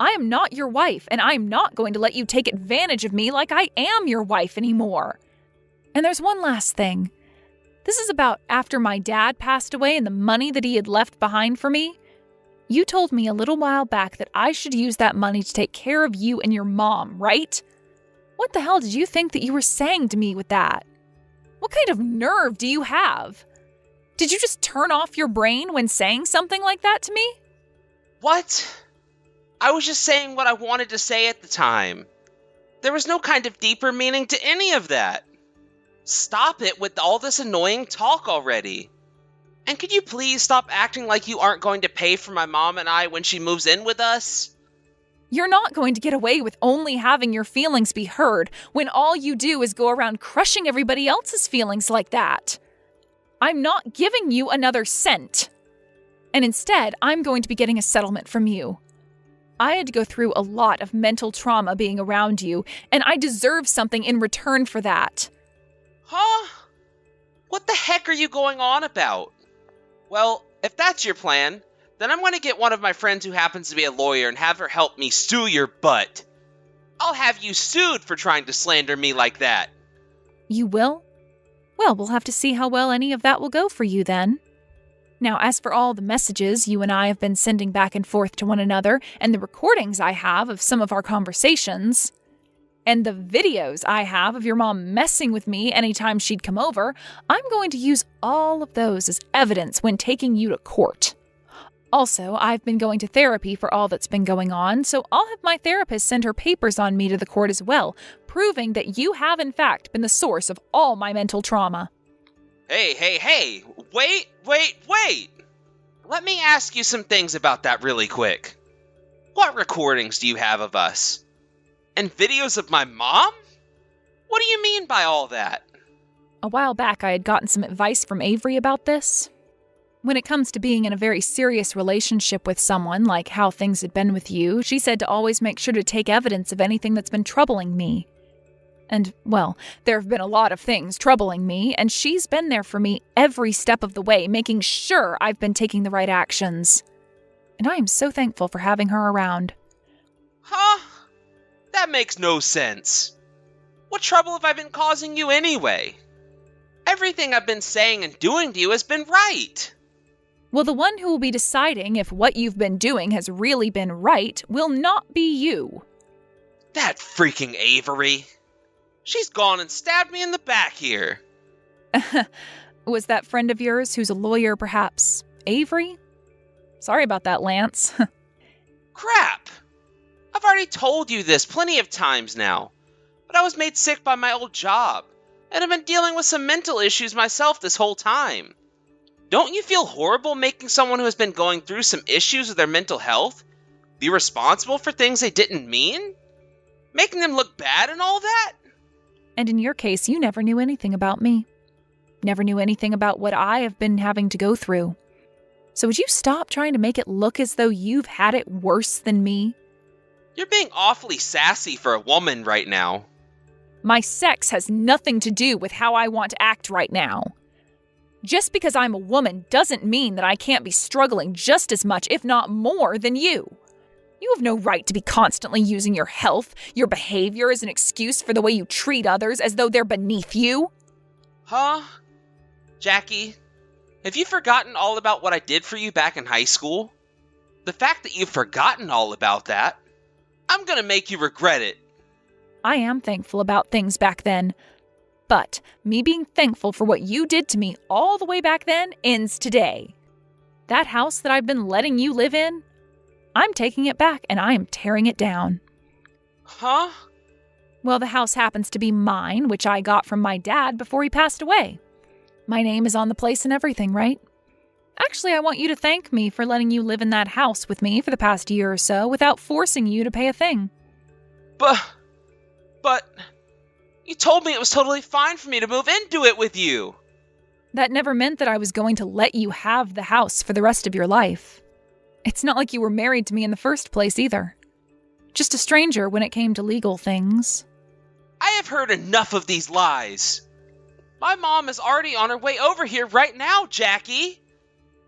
I am not your wife, and I'm not going to let you take advantage of me like I am your wife anymore. And there's one last thing. This is about after my dad passed away and the money that he had left behind for me. You told me a little while back that I should use that money to take care of you and your mom, right? What the hell did you think that you were saying to me with that? What kind of nerve do you have? Did you just turn off your brain when saying something like that to me? What? I was just saying what I wanted to say at the time. There was no kind of deeper meaning to any of that. Stop it with all this annoying talk already. And could you please stop acting like you aren't going to pay for my mom and I when she moves in with us? You're not going to get away with only having your feelings be heard when all you do is go around crushing everybody else's feelings like that. I'm not giving you another cent. And instead, I'm going to be getting a settlement from you. I had to go through a lot of mental trauma being around you, and I deserve something in return for that. Huh? What the heck are you going on about? Well, if that's your plan, then I'm going to get one of my friends who happens to be a lawyer and have her help me sue your butt. I'll have you sued for trying to slander me like that. You will? Well, we'll have to see how well any of that will go for you then. Now, as for all the messages you and I have been sending back and forth to one another, and the recordings I have of some of our conversations, and the videos I have of your mom messing with me anytime she'd come over, I'm going to use all of those as evidence when taking you to court. Also, I've been going to therapy for all that's been going on, so I'll have my therapist send her papers on me to the court as well, proving that you have in fact been the source of all my mental trauma. Hey, wait! Let me ask you some things about that really quick. What recordings do you have of us? And videos of my mom? What do you mean by all that? A while back, I had gotten some advice from Avery about this. When it comes to being in a very serious relationship with someone, like how things had been with you, she said to always make sure to take evidence of anything that's been troubling me. And, well, there have been a lot of things troubling me, and she's been there for me every step of the way, making sure I've been taking the right actions. And I am so thankful for having her around. Huh? That makes no sense. What trouble have I been causing you anyway? Everything I've been saying and doing to you has been right. Well, the one who will be deciding if what you've been doing has really been right will not be you. That freaking Avery. She's gone and stabbed me in the back here. Was that friend of yours who's a lawyer perhaps Avery? Sorry about that, Lance. Crap! I've already told you this plenty of times now, but I was made sick by my old job, and I've been dealing with some mental issues myself this whole time. Don't you feel horrible making someone who has been going through some issues with their mental health be responsible for things they didn't mean? Making them look bad and all that? And in your case, you never knew anything about me. Never knew anything about what I have been having to go through. So would you stop trying to make it look as though you've had it worse than me? You're being awfully sassy for a woman right now. My sex has nothing to do with how I want to act right now. Just because I'm a woman doesn't mean that I can't be struggling just as much, if not more, than you. You have no right to be constantly using your health, your behavior as an excuse for the way you treat others as though they're beneath you. Huh? Jackie, have you forgotten all about what I did for you back in high school? The fact that you've forgotten all about that, I'm gonna make you regret it. I am thankful about things back then. But me being thankful for what you did to me all the way back then ends today. That house that I've been letting you live in, I'm taking it back and I am tearing it down. Huh? Well, the house happens to be mine, which I got from my dad before he passed away. My name is on the place and everything, right? Actually, I want you to thank me for letting you live in that house with me for the past year or so without forcing you to pay a thing. But, you told me it was totally fine for me to move into it with you. That never meant that I was going to let you have the house for the rest of your life. It's not like you were married to me in the first place either. Just a stranger when it came to legal things. I have heard enough of these lies. My mom is already on her way over here right now, Jackie.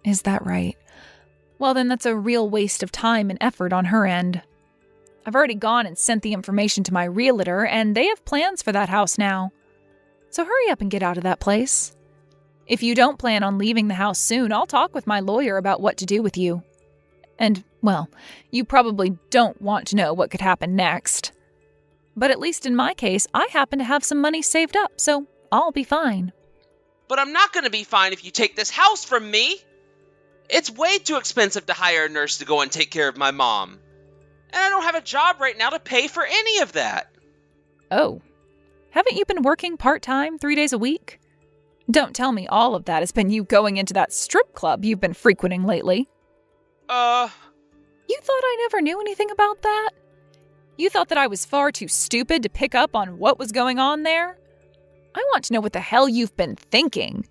Is that right? Well, then that's a real waste of time and effort on her end. I've already gone and sent the information to my realtor, and they have plans for that house now. So hurry up and get out of that place. If you don't plan on leaving the house soon, I'll talk with my lawyer about what to do with you. And, well, you probably don't want to know what could happen next. But at least in my case, I happen to have some money saved up, so I'll be fine. But I'm not going to be fine if you take this house from me. It's way too expensive to hire a nurse to go and take care of my mom. And I don't have a job right now to pay for any of that. Oh, haven't you been working part-time 3 days a week? Don't tell me all of that has been you going into that strip club you've been frequenting lately. You thought I never knew anything about that? You thought that I was far too stupid to pick up on what was going on there? I want to know what the hell you've been thinking.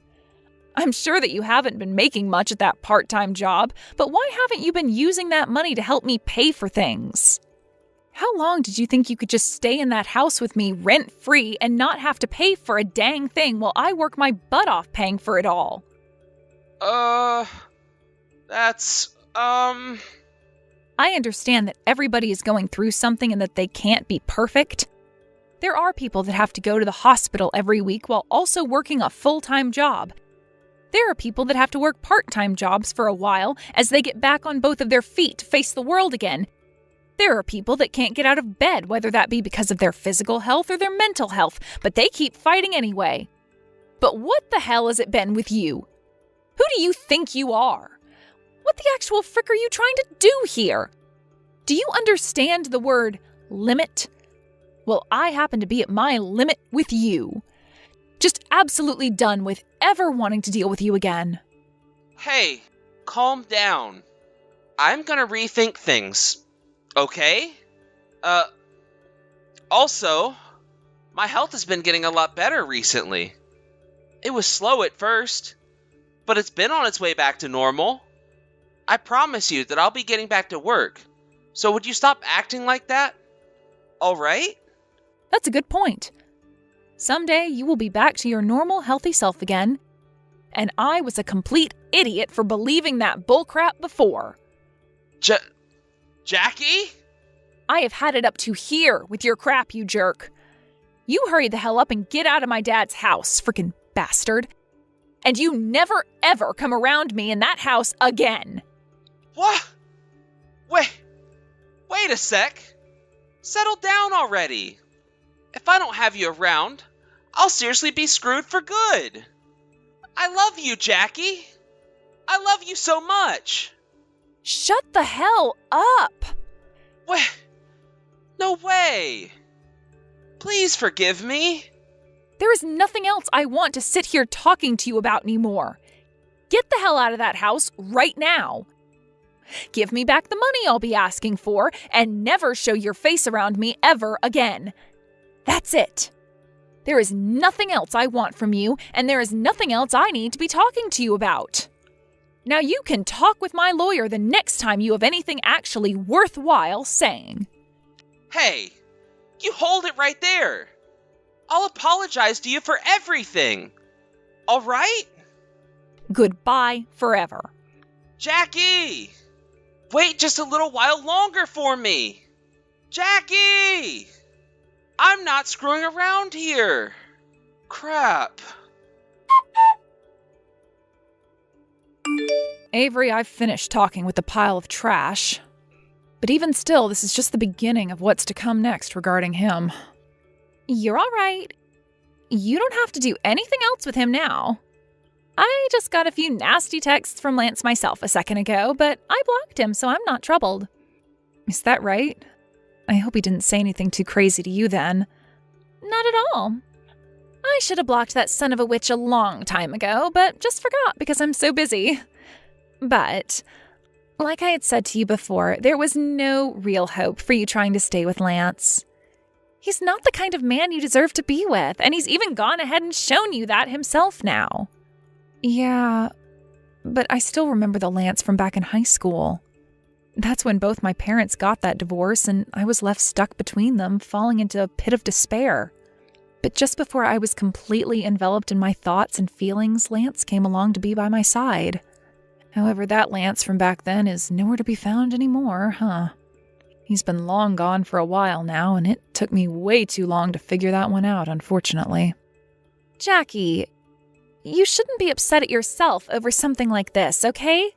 I'm sure that you haven't been making much at that part-time job, but why haven't you been using that money to help me pay for things? How long did you think you could just stay in that house with me rent-free and not have to pay for a dang thing while I work my butt off paying for it all? I understand that everybody is going through something and that they can't be perfect. There are people that have to go to the hospital every week while also working a full-time job. There are people that have to work part-time jobs for a while as they get back on both of their feet to face the world again. There are people that can't get out of bed, whether that be because of their physical health or their mental health, but they keep fighting anyway. But what the hell has it been with you? Who do you think you are? What the actual frick are you trying to do here? Do you understand the word limit? Well, I happen to be at my limit with you. Just absolutely done with ever wanting to deal with you again. Hey, calm down. I'm gonna rethink things, okay? Also, my health has been getting a lot better recently. It was slow at first, but it's been on its way back to normal. I promise you that I'll be getting back to work, so would you stop acting like that? Alright? That's a good point. Someday you will be back to your normal, healthy self again. And I was a complete idiot for believing that bullcrap before. Jackie? I have had it up to here with your crap, you jerk. You hurry the hell up and get out of my dad's house, frickin' bastard. And you never ever come around me in that house again. What? Wait a sec. Settle down already. If I don't have you around, I'll seriously be screwed for good. I love you, Jackie. I love you so much. Shut the hell up. What? No way! Please forgive me. There is nothing else I want to sit here talking to you about anymore. Get the hell out of that house right now. Give me back the money I'll be asking for, and never show your face around me ever again. That's it. There is nothing else I want from you, and there is nothing else I need to be talking to you about. Now you can talk with my lawyer the next time you have anything actually worthwhile saying. Hey, you hold it right there. I'll apologize to you for everything. All right? Goodbye forever. Jackie! Wait just a little while longer for me. Jackie! I'm not screwing around here. Crap. Avery, I've finished talking with the pile of trash. But even still, this is just the beginning of what's to come next regarding him. You're all right. You don't have to do anything else with him now. I just got a few nasty texts from Lance myself a second ago, but I blocked him, so I'm not troubled. Is that right? I hope he didn't say anything too crazy to you then. Not at all. I should have blocked that son of a witch a long time ago, but just forgot because I'm so busy. But, like I had said to you before, there was no real hope for you trying to stay with Lance. He's not the kind of man you deserve to be with, and he's even gone ahead and shown you that himself now. Yeah, but I still remember the Lance from back in high school. That's when both my parents got that divorce, and I was left stuck between them, falling into a pit of despair. But just before I was completely enveloped in my thoughts and feelings, Lance came along to be by my side. However, that Lance from back then is nowhere to be found anymore, huh? He's been long gone for a while now, and it took me way too long to figure that one out, unfortunately. Jackie, you shouldn't be upset at yourself over something like this, okay?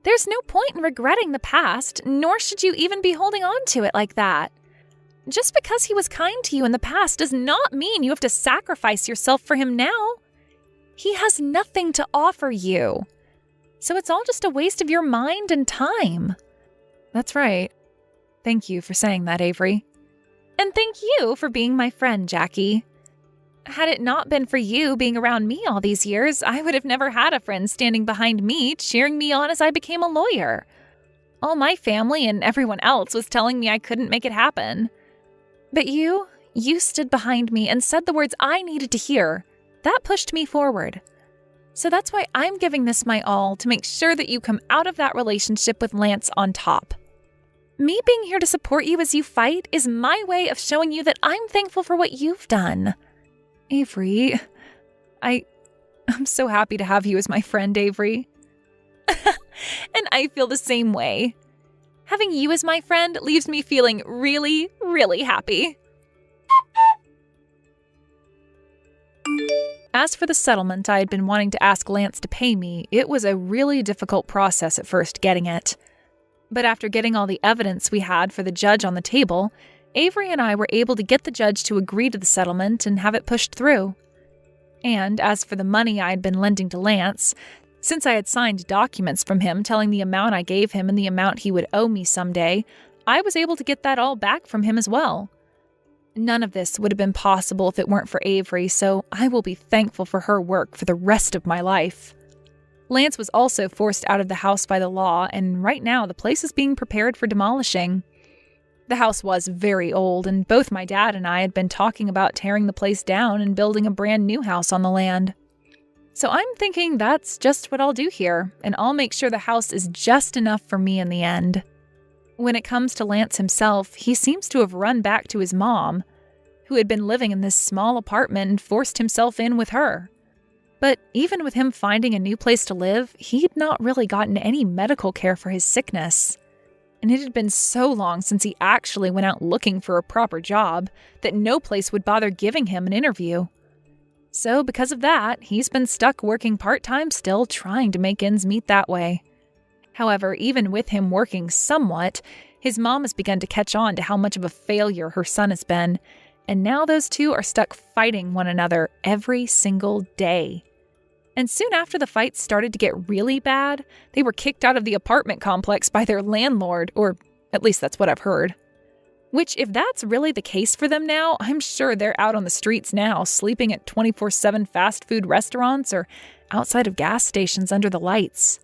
There's no point in regretting the past, nor should you even be holding on to it like that. Just because he was kind to you in the past does not mean you have to sacrifice yourself for him now. He has nothing to offer you. So it's all just a waste of your mind and time. That's right. Thank you for saying that, Avery. And thank you for being my friend, Jackie. Had it not been for you being around me all these years, I would have never had a friend standing behind me, cheering me on as I became a lawyer. All my family and everyone else was telling me I couldn't make it happen. But you stood behind me and said the words I needed to hear. That pushed me forward. So that's why I'm giving this my all to make sure that you come out of that relationship with Lance on top. Me being here to support you as you fight is my way of showing you that I'm thankful for what you've done. Avery, I'm so happy to have you as my friend, Avery. And I feel the same way. Having you as my friend leaves me feeling really, really happy. As for the settlement I had been wanting to ask Lance to pay me, it was a really difficult process at first getting it. But after getting all the evidence we had for the judge on the table, Avery and I were able to get the judge to agree to the settlement and have it pushed through. And as for the money I had been lending to Lance, since I had signed documents from him telling the amount I gave him and the amount he would owe me someday, I was able to get that all back from him as well. None of this would have been possible if it weren't for Avery, so I will be thankful for her work for the rest of my life. Lance was also forced out of the house by the law, and right now the place is being prepared for demolishing. The house was very old, and both my dad and I had been talking about tearing the place down and building a brand new house on the land. So I'm thinking that's just what I'll do here, and I'll make sure the house is just enough for me in the end. When it comes to Lance himself, he seems to have run back to his mom, who had been living in this small apartment and forced himself in with her. But even with him finding a new place to live, he'd not really gotten any medical care for his sickness. And it had been so long since he actually went out looking for a proper job that no place would bother giving him an interview. So because of that, he's been stuck working part-time still, trying to make ends meet that way. However, even with him working somewhat, his mom has begun to catch on to how much of a failure her son has been, and now those two are stuck fighting one another every single day. And soon after the fights started to get really bad, they were kicked out of the apartment complex by their landlord, or At least that's what I've heard. Which, if that's really the case for them now, I'm sure they're out on the streets now, sleeping at 24/7 fast food restaurants or outside of gas stations under the lights.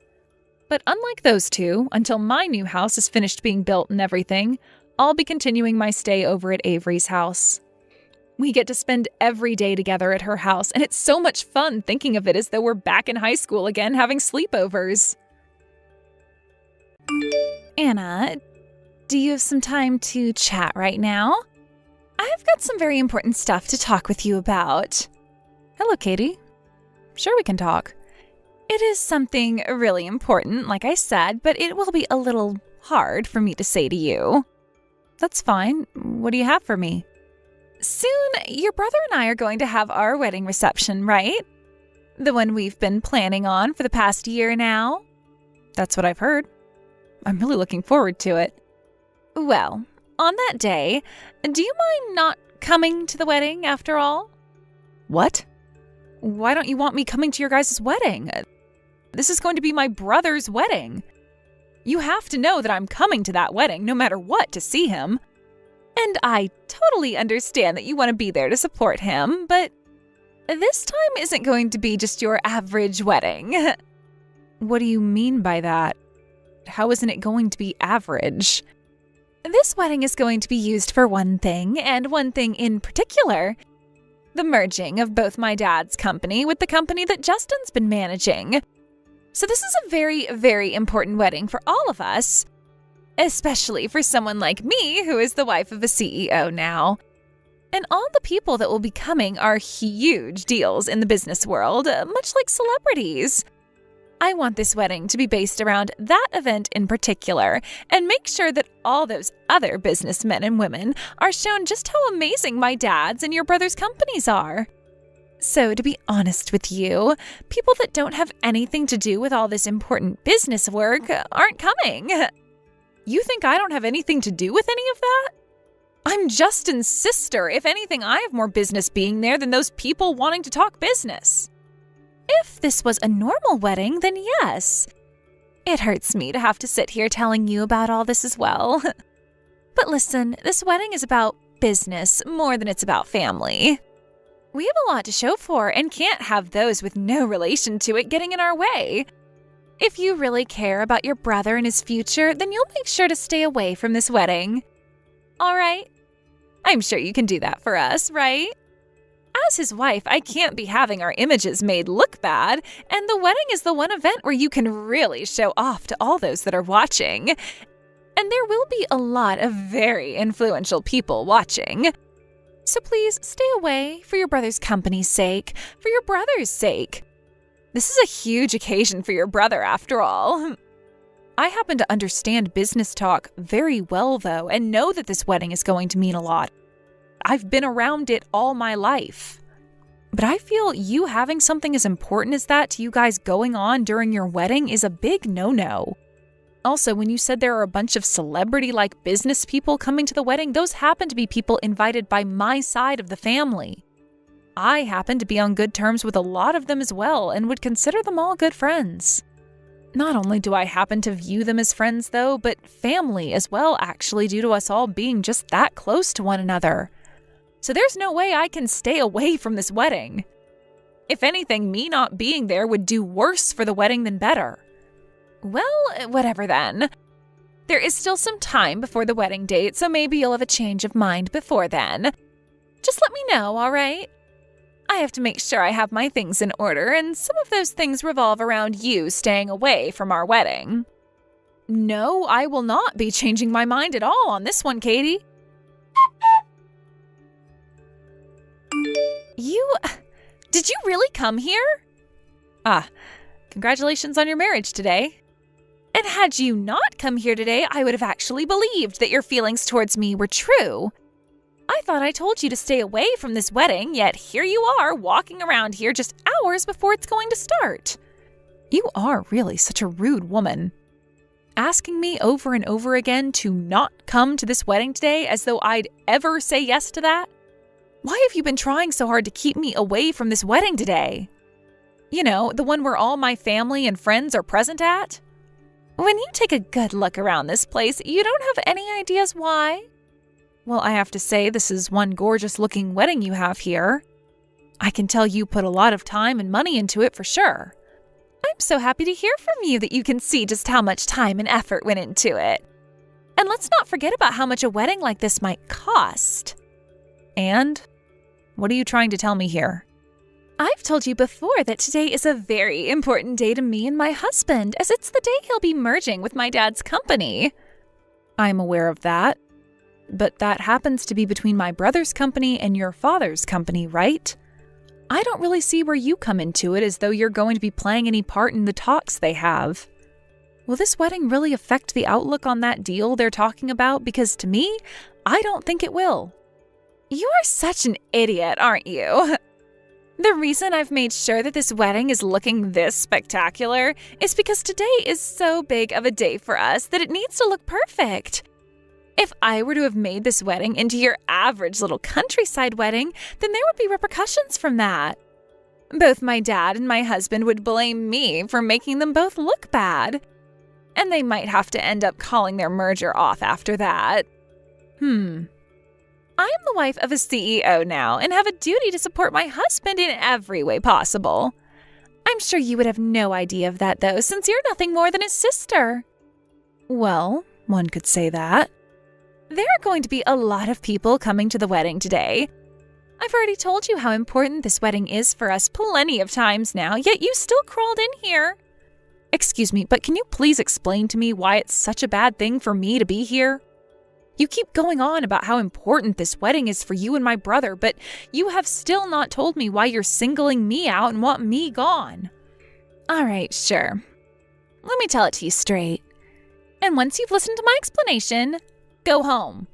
But unlike those two, until my new house is finished being built and everything, I'll be continuing my stay over at Avery's house. We get to spend every day together at her house, and it's so much fun thinking of it as though we're back in high school again having sleepovers. Anna, do you have some time to chat right now? I've got some very important stuff to talk with you about. Hello, Katie. Sure, we can talk. It is something really important, like I said, but it will be a little hard for me to say to you. That's fine. What do you have for me? Soon, your brother and I are going to have our wedding reception, right? The one we've been planning on for the past year now. That's what I've heard. I'm really looking forward to it. Well, on that day, do you mind not coming to the wedding after all? What? Why don't you want me coming to your guys' wedding? This is going to be my brother's wedding. You have to know that I'm coming to that wedding no matter what to see him. And I totally understand that you want to be there to support him, but this time isn't going to be just your average wedding. What do you mean by that? How isn't it going to be average? This wedding is going to be used for one thing, and one thing in particular. The merging of both my dad's company with the company that Justin's been managing. So this is a very, very important wedding for all of us. Especially for someone like me, who is the wife of a CEO now. And all the people that will be coming are huge deals in the business world, much like celebrities. I want this wedding to be based around that event in particular, and make sure that all those other businessmen and women are shown just how amazing my dad's and your brother's companies are. So, to be honest with you, people that don't have anything to do with all this important business work aren't coming. You think I don't have anything to do with any of that? I'm Justin's sister. If anything, I have more business being there than those people wanting to talk business. If this was a normal wedding, then yes. It hurts me to have to sit here telling you about all this as well. But listen, this wedding is about business more than it's about family. We have a lot to show for and can't have those with no relation to it getting in our way. If you really care about your brother and his future, then you'll make sure to stay away from this wedding. All right? I'm sure you can do that for us, right? As his wife, I can't be having our images made look bad, and the wedding is the one event where you can really show off to all those that are watching. And there will be a lot of very influential people watching. So please stay away for your brother's company's sake, for your brother's sake. This is a huge occasion for your brother, after all. I happen to understand business talk very well, though, and know that this wedding is going to mean a lot. I've been around it all my life. But I feel you having something as important as that to you guys going on during your wedding is a big no-no. Also, when you said there are a bunch of celebrity-like business people coming to the wedding, those happen to be people invited by my side of the family. I happen to be on good terms with a lot of them as well and would consider them all good friends. Not only do I happen to view them as friends, though, but family as well, actually, due to us all being just that close to one another. So there's no way I can stay away from this wedding. If anything, me not being there would do worse for the wedding than better. Well, whatever then. There is still some time before the wedding date, so maybe you'll have a change of mind before then. Just let me know, all right? I have to make sure I have my things in order, and some of those things revolve around you staying away from our wedding. No, I will not be changing my mind at all on this one, Katie. Did you really come here? Congratulations on your marriage today. And had you not come here today, I would have actually believed that your feelings towards me were true. I thought I told you to stay away from this wedding, yet here you are walking around here just hours before it's going to start. You are really such a rude woman. Asking me over and over again to not come to this wedding today as though I'd ever say yes to that? Why have you been trying so hard to keep me away from this wedding today? You know, the one where all my family and friends are present at? When you take a good look around this place, you don't have any ideas why? Well, I have to say, this is one gorgeous-looking wedding you have here. I can tell you put a lot of time and money into it for sure. I'm so happy to hear from you that you can see just how much time and effort went into it. And let's not forget about how much a wedding like this might cost. And? What are you trying to tell me here? I've told you before that today is a very important day to me and my husband, as it's the day he'll be merging with my dad's company. I'm aware of that. But that happens to be between my brother's company and your father's company, right? I don't really see where you come into it, as though you're going to be playing any part in the talks they have. Will this wedding really affect the outlook on that deal they're talking about? Because to me, I don't think it will. You are such an idiot, aren't you? The reason I've made sure that this wedding is looking this spectacular is because today is so big of a day for us that it needs to look perfect. If I were to have made this wedding into your average little countryside wedding, then there would be repercussions from that. Both my dad and my husband would blame me for making them both look bad. And they might have to end up calling their merger off after that. I am the wife of a CEO now and have a duty to support my husband in every way possible. I'm sure you would have no idea of that, though, since you're nothing more than his sister. Well, one could say that. There are going to be a lot of people coming to the wedding today. I've already told you how important this wedding is for us plenty of times now, yet you still crawled in here. Excuse me, but can you please explain to me why it's such a bad thing for me to be here? You keep going on about how important this wedding is for you and my brother, but you have still not told me why you're singling me out and want me gone. All right, sure. Let me tell it to you straight. And once you've listened to my explanation, go home.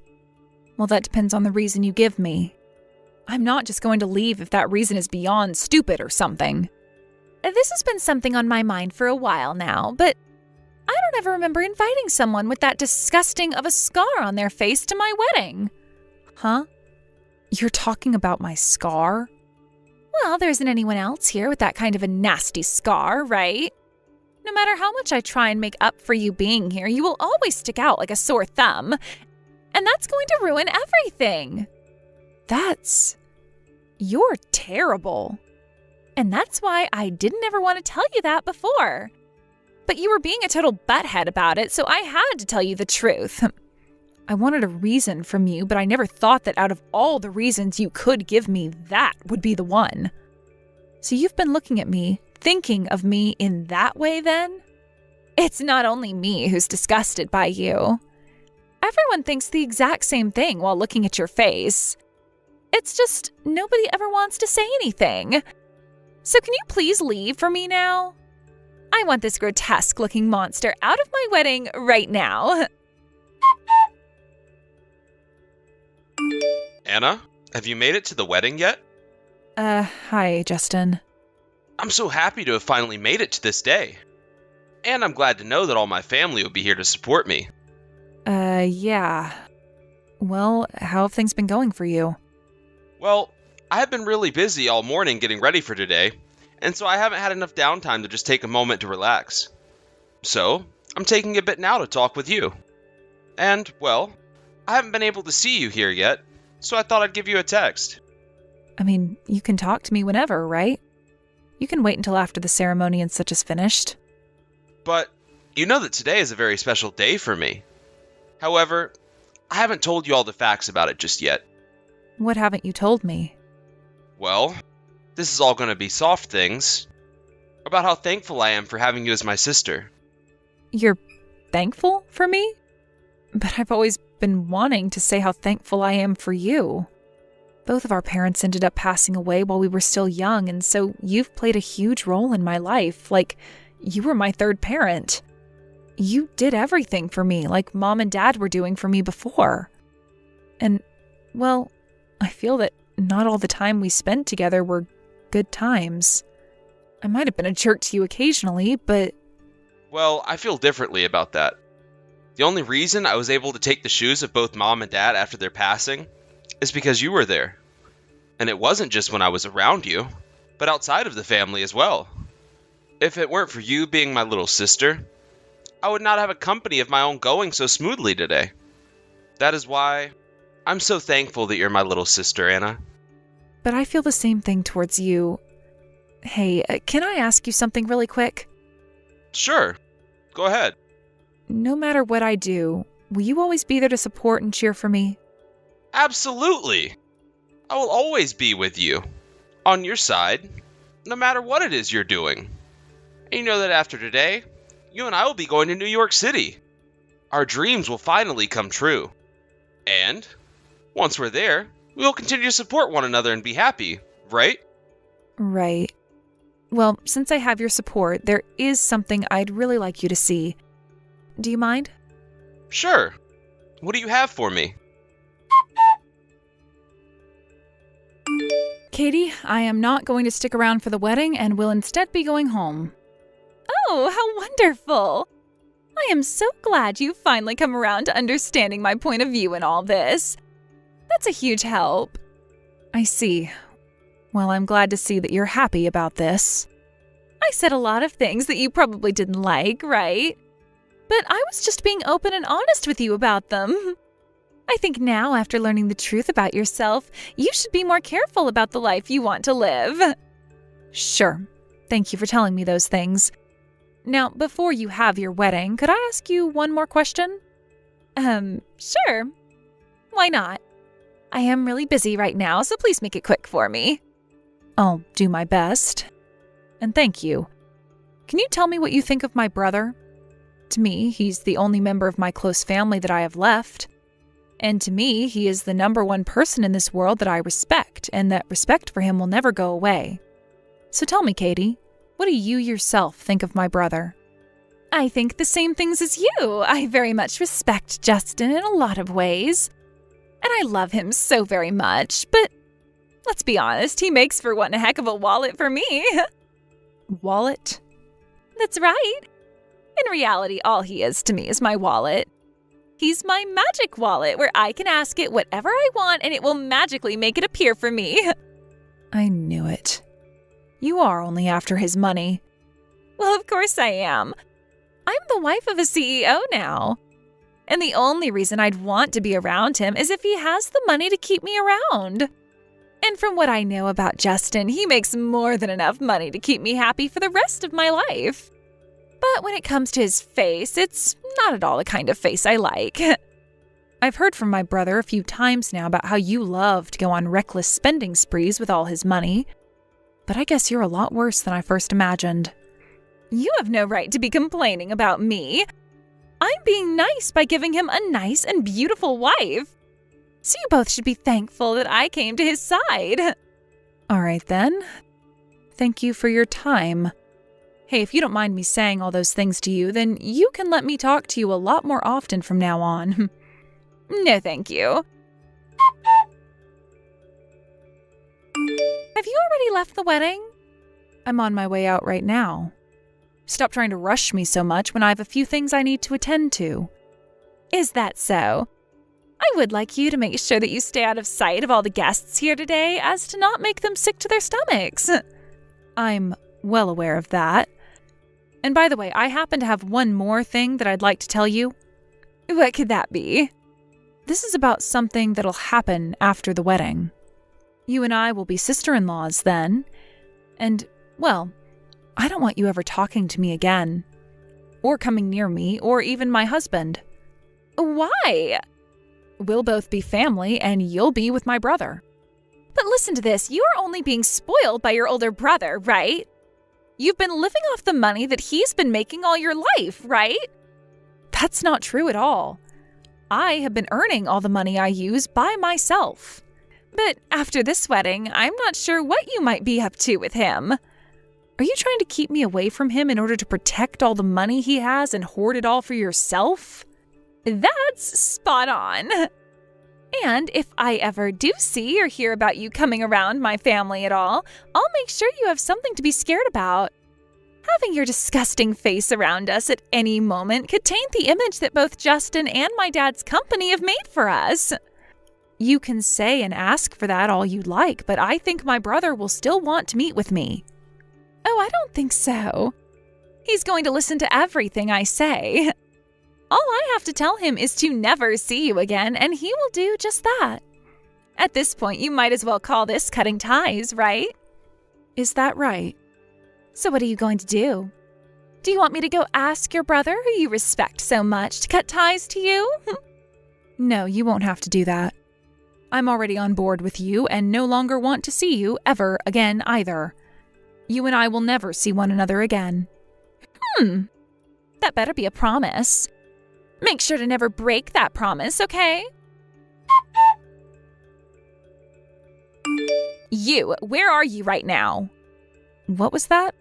Well, that depends on the reason you give me. I'm not just going to leave if that reason is beyond stupid or something. This has been something on my mind for a while now, but I don't ever remember inviting someone with that disgusting of a scar on their face to my wedding. Huh? You're talking about my scar? Well, there isn't anyone else here with that kind of a nasty scar, right? No matter how much I try and make up for you being here, you will always stick out like a sore thumb, and that's going to ruin everything. You're terrible. And that's why I didn't ever want to tell you that before. But you were being a total butthead about it, so I had to tell you the truth. I wanted a reason from you, but I never thought that out of all the reasons you could give me, that would be the one. So you've been looking at me, thinking of me in that way then? It's not only me who's disgusted by you. Everyone thinks the exact same thing while looking at your face. It's just nobody ever wants to say anything. So can you please leave for me now? I want this grotesque-looking monster out of my wedding right now. Anna, have you made it to the wedding yet? Hi, Justin. I'm so happy to have finally made it to this day. And I'm glad to know that all my family will be here to support me. Yeah. Well, how have things been going for you? Well, I have been really busy all morning getting ready for today, and so I haven't had enough downtime to just take a moment to relax. So, I'm taking a bit now to talk with you. And, well, I haven't been able to see you here yet, so I thought I'd give you a text. I mean, you can talk to me whenever, right? You can wait until after the ceremony and such is finished. But you know that today is a very special day for me. However, I haven't told you all the facts about it just yet. What haven't you told me? Well, this is all going to be soft things. About how thankful I am for having you as my sister. You're thankful for me? But I've always been wanting to say how thankful I am for you. Both of our parents ended up passing away while we were still young, and so you've played a huge role in my life, like you were my third parent. You did everything for me, like Mom and Dad were doing for me before. And, well, I feel that not all the time we spent together were good times. I might have been a jerk to you occasionally, but... Well, I feel differently about that. The only reason I was able to take the shoes of both Mom and Dad after their passing is because you were there. And it wasn't just when I was around you, but outside of the family as well. If it weren't for you being my little sister, I would not have a company of my own going so smoothly today. That is why I'm so thankful that you're my little sister, Anna. But I feel the same thing towards you. Hey, can I ask you something really quick? Sure. Go ahead. No matter what I do, will you always be there to support and cheer for me? Absolutely. I will always be with you, on your side, no matter what it is you're doing. And you know that after today, you and I will be going to New York City. Our dreams will finally come true. And once we're there, we will continue to support one another and be happy, right? Right. Well, since I have your support, there is something I'd really like you to see. Do you mind? Sure. What do you have for me? Katie, I am not going to stick around for the wedding and will instead be going home. Oh, how wonderful! I am so glad you've finally come around to understanding my point of view in all this. That's a huge help. I see. Well, I'm glad to see that you're happy about this. I said a lot of things that you probably didn't like, right? But I was just being open and honest with you about them. I think now, after learning the truth about yourself, you should be more careful about the life you want to live. Sure. Thank you for telling me those things. Now, before you have your wedding, could I ask you one more question? Sure. Why not? I am really busy right now, so please make it quick for me. I'll do my best. And thank you. Can you tell me what you think of my brother? To me, he's the only member of my close family that I have left. And to me, he is the number one person in this world that I respect, and that respect for him will never go away. So tell me, Katie, what do you yourself think of my brother? I think the same things as you. I very much respect Justin in a lot of ways. And I love him so very much, but let's be honest, he makes for one heck of a wallet for me. Wallet? That's right. In reality, all he is to me is my wallet. He's my magic wallet where I can ask it whatever I want and it will magically make it appear for me. I knew it. You are only after his money. Well, of course I am. I'm the wife of a CEO now. And the only reason I'd want to be around him is if he has the money to keep me around. And from what I know about Justin, he makes more than enough money to keep me happy for the rest of my life. But when it comes to his face, it's not at all the kind of face I like. I've heard from my brother a few times now about how you love to go on reckless spending sprees with all his money. But I guess you're a lot worse than I first imagined. You have no right to be complaining about me. I'm being nice by giving him a nice and beautiful wife. So you both should be thankful that I came to his side. All right, then. Thank you for your time. Hey, if you don't mind me saying all those things to you, then you can let me talk to you a lot more often from now on. No, thank you. Have you already left the wedding? I'm on my way out right now. Stop trying to rush me so much when I have a few things I need to attend to. Is that so? I would like you to make sure that you stay out of sight of all the guests here today as to not make them sick to their stomachs. I'm well aware of that. And by the way, I happen to have one more thing that I'd like to tell you. What could that be? This is about something that'll happen after the wedding. You and I will be sister-in-laws then. And, well, I don't want you ever talking to me again. Or coming near me, or even my husband. Why? We'll both be family, and you'll be with my brother. But listen to this, you are only being spoiled by your older brother, right? You've been living off the money that he's been making all your life, right? That's not true at all. I have been earning all the money I use by myself. But after this wedding, I'm not sure what you might be up to with him. Are you trying to keep me away from him in order to protect all the money he has and hoard it all for yourself? That's spot on. And if I ever do see or hear about you coming around my family at all, I'll make sure you have something to be scared about. Having your disgusting face around us at any moment could taint the image that both Justin and my dad's company have made for us. You can say and ask for that all you'd like, but I think my brother will still want to meet with me. Oh, I don't think so. He's going to listen to everything I say. All I have to tell him is to never see you again, and he will do just that. At this point, you might as well call this cutting ties, right? Is that right? So what are you going to do? Do you want me to go ask your brother, who you respect so much, to cut ties to you? No, you won't have to do that. I'm already on board with you and no longer want to see you ever again either. You and I will never see one another again. That better be a promise. Make sure to never break that promise, okay? You, where are you right now? What was that?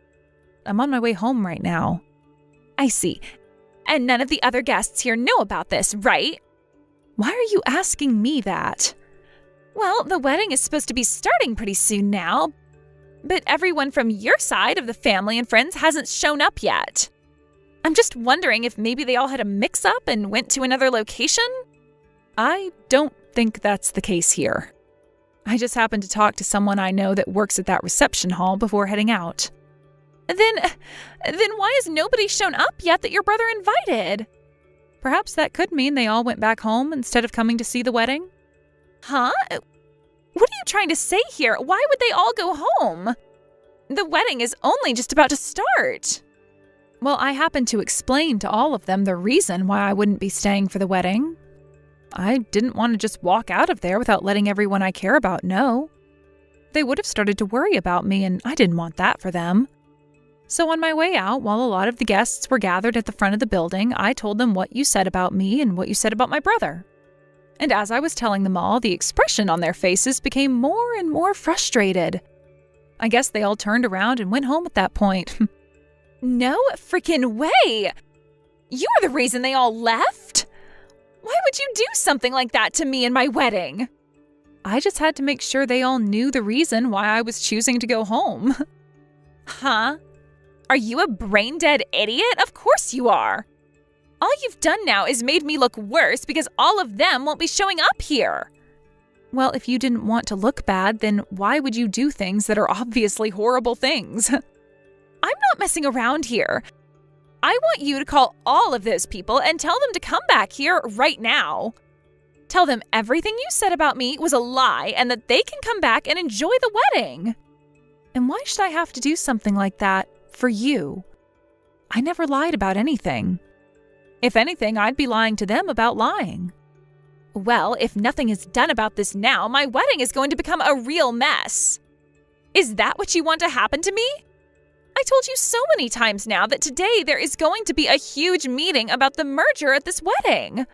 I'm on my way home right now. I see. And none of the other guests here know about this, right? Why are you asking me that? Well, the wedding is supposed to be starting pretty soon now, but everyone from your side of the family and friends hasn't shown up yet. I'm just wondering if maybe they all had a mix-up and went to another location? I don't think that's the case here. I just happened to talk to someone I know that works at that reception hall before heading out. Then why has nobody shown up yet that your brother invited? Perhaps that could mean they all went back home instead of coming to see the wedding. Huh? What are you trying to say here? Why would they all go home? The wedding is only just about to start. Well, I happened to explain to all of them the reason why I wouldn't be staying for the wedding. I didn't want to just walk out of there without letting everyone I care about know. They would have started to worry about me, and I didn't want that for them. So on my way out, while a lot of the guests were gathered at the front of the building, I told them what you said about me and what you said about my brother. And as I was telling them all, the expression on their faces became more and more frustrated. I guess they all turned around and went home at that point. No freaking way! You are the reason they all left? Why would you do something like that to me and my wedding? I just had to make sure they all knew the reason why I was choosing to go home. Huh? Are you a brain-dead idiot? Of course you are. All you've done now is made me look worse because all of them won't be showing up here. Well, if you didn't want to look bad, then why would you do things that are obviously horrible things? I'm not messing around here. I want you to call all of those people and tell them to come back here right now. Tell them everything you said about me was a lie and that they can come back and enjoy the wedding. And why should I have to do something like that for you? I never lied about anything. If anything, I'd be lying to them about lying. Well, if nothing is done about this now, my wedding is going to become a real mess. Is that what you want to happen to me? I told you so many times now that today there is going to be a huge meeting about the merger at this wedding.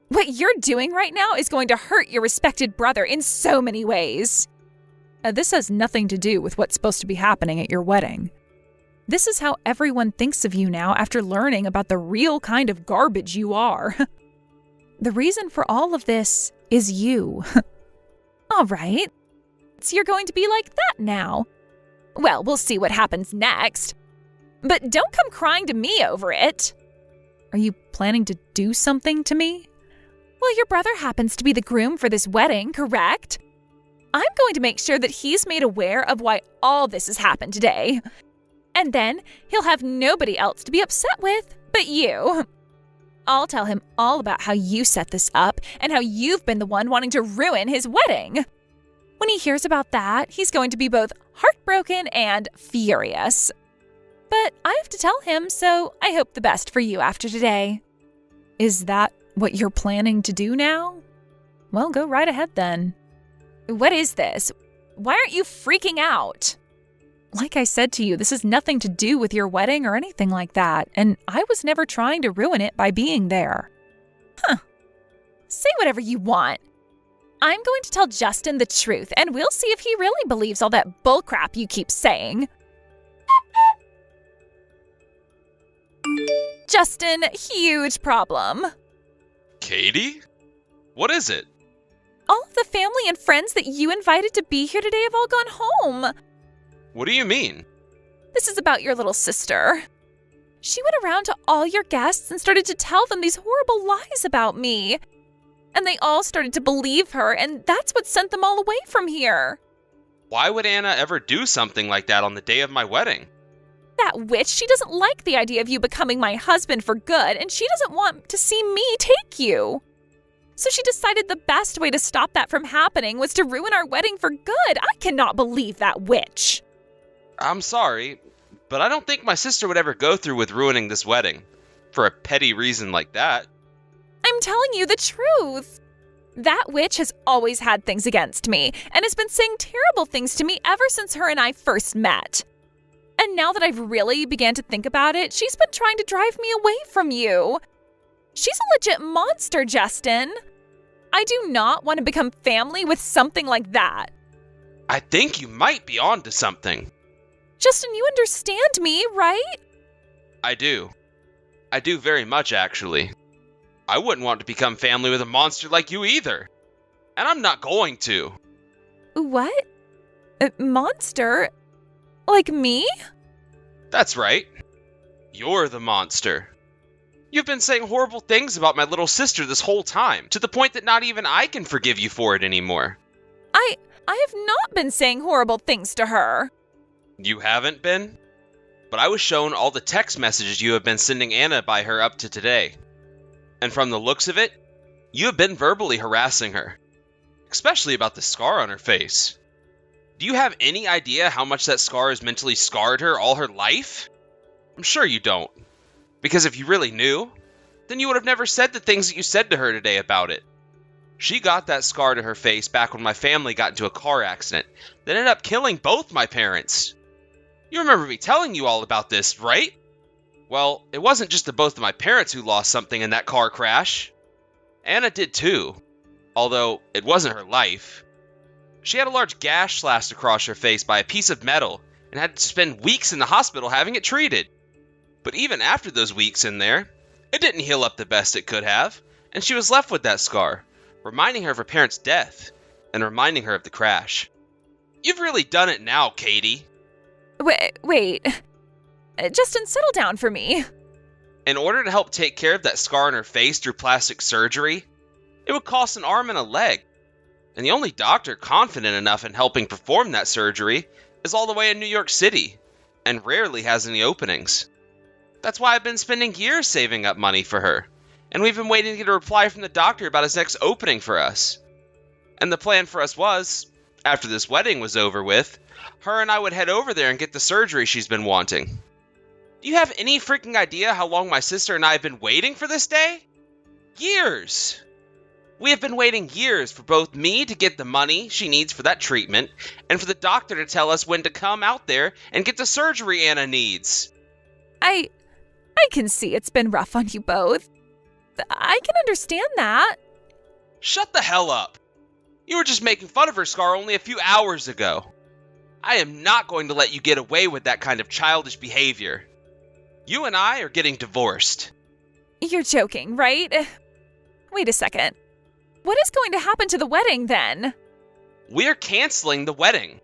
What you're doing right now is going to hurt your respected brother in so many ways. This has nothing to do with what's supposed to be happening at your wedding. This is how everyone thinks of you now after learning about the real kind of garbage you are. The reason for all of this is you. All right. So you're going to be like that now. Well, we'll see what happens next. But don't come crying to me over it. Are you planning to do something to me? Well, your brother happens to be the groom for this wedding, correct? I'm going to make sure that he's made aware of why all this has happened today. And then he'll have nobody else to be upset with but you. I'll tell him all about how you set this up and how you've been the one wanting to ruin his wedding. When he hears about that, he's going to be both heartbroken and furious. But I have to tell him, so I hope the best for you after today. Is that what you're planning to do now? Well, go right ahead then. What is this? Why aren't you freaking out? Like I said to you, this has nothing to do with your wedding or anything like that, and I was never trying to ruin it by being there. Say whatever you want. I'm going to tell Justin the truth, and we'll see if he really believes all that bullcrap you keep saying. Justin, huge problem. Katie? What is it? All of the family and friends that you invited to be here today have all gone home. What do you mean? This is about your little sister. She went around to all your guests and started to tell them these horrible lies about me. And they all started to believe her, and that's what sent them all away from here. Why would Anna ever do something like that on the day of my wedding? That witch, she doesn't like the idea of you becoming my husband for good, and she doesn't want to see me take you. So she decided the best way to stop that from happening was to ruin our wedding for good. I cannot believe that witch. I'm sorry, but I don't think my sister would ever go through with ruining this wedding for a petty reason like that. I'm telling you the truth. That witch has always had things against me and has been saying terrible things to me ever since her and I first met. And now that I've really began to think about it, she's been trying to drive me away from you. She's a legit monster, Justin. I do not want to become family with something like that. I think you might be onto something. Justin, you understand me, right? I do. I do very much, actually. I wouldn't want to become family with a monster like you either. And I'm not going to. What? A monster? Like me? That's right. You're the monster. You've been saying horrible things about my little sister this whole time, to the point that not even I can forgive you for it anymore. I have not been saying horrible things to her. You haven't been? But I was shown all the text messages you have been sending Anna by her up to today. And from the looks of it, you have been verbally harassing her. Especially about the scar on her face. Do you have any idea how much that scar has mentally scarred her all her life? I'm sure you don't. Because if you really knew, then you would have never said the things that you said to her today about it. She got that scar to her face back when my family got into a car accident that ended up killing both my parents. You remember me telling you all about this, right? Well, it wasn't just the both of my parents who lost something in that car crash. Anna did too, although it wasn't her life. She had a large gash slashed across her face by a piece of metal and had to spend weeks in the hospital having it treated. But even after those weeks in there, it didn't heal up the best it could have, and she was left with that scar, reminding her of her parents' death and reminding her of the crash. You've really done it now, Katie. Wait. Justin, settle down for me. In order to help take care of that scar on her face through plastic surgery, it would cost an arm and a leg. And the only doctor confident enough in helping perform that surgery is all the way in New York City, and rarely has any openings. That's why I've been spending years saving up money for her, and we've been waiting to get a reply from the doctor about his next opening for us. And the plan for us was, after this wedding was over with, her and I would head over there and get the surgery she's been wanting. Do you have any freaking idea how long my sister and I have been waiting for this day? Years! We have been waiting years for both me to get the money she needs for that treatment, and for the doctor to tell us when to come out there and get the surgery Anna needs. I can see it's been rough on you both. I can understand that. Shut the hell up. You were just making fun of her scar only a few hours ago. I am not going to let you get away with that kind of childish behavior. You and I are getting divorced. You're joking, right? Wait a second. What is going to happen to the wedding then? We're canceling the wedding.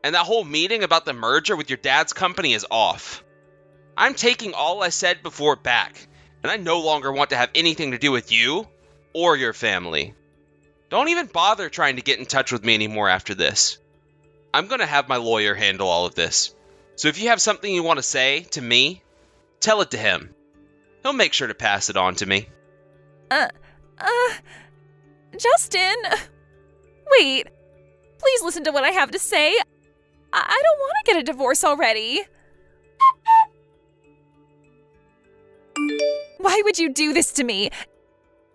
And that whole meeting about the merger with your dad's company is off. I'm taking all I said before back, and I no longer want to have anything to do with you or your family. Don't even bother trying to get in touch with me anymore after this. I'm going to have my lawyer handle all of this. So if you have something you want to say to me, tell it to him. He'll make sure to pass it on to me. Justin, wait. Please listen to what I have to say. I don't want to get a divorce already. Why would you do this to me?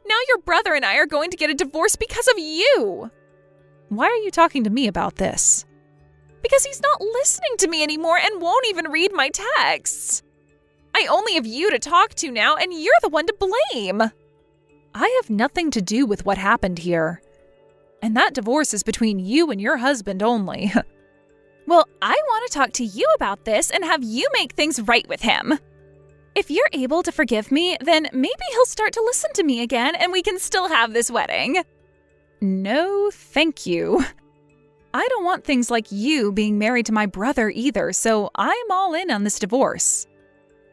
Now your brother and I are going to get a divorce because of you. Why are you talking to me about this? Because he's not listening to me anymore and won't even read my texts. I only have you to talk to now, and you're the one to blame. I have nothing to do with what happened here. And that divorce is between you and your husband only. Well, I want to talk to you about this and have you make things right with him. If you're able to forgive me, then maybe he'll start to listen to me again and we can still have this wedding. No, thank you. I don't want things like you being married to my brother either, so I'm all in on this divorce.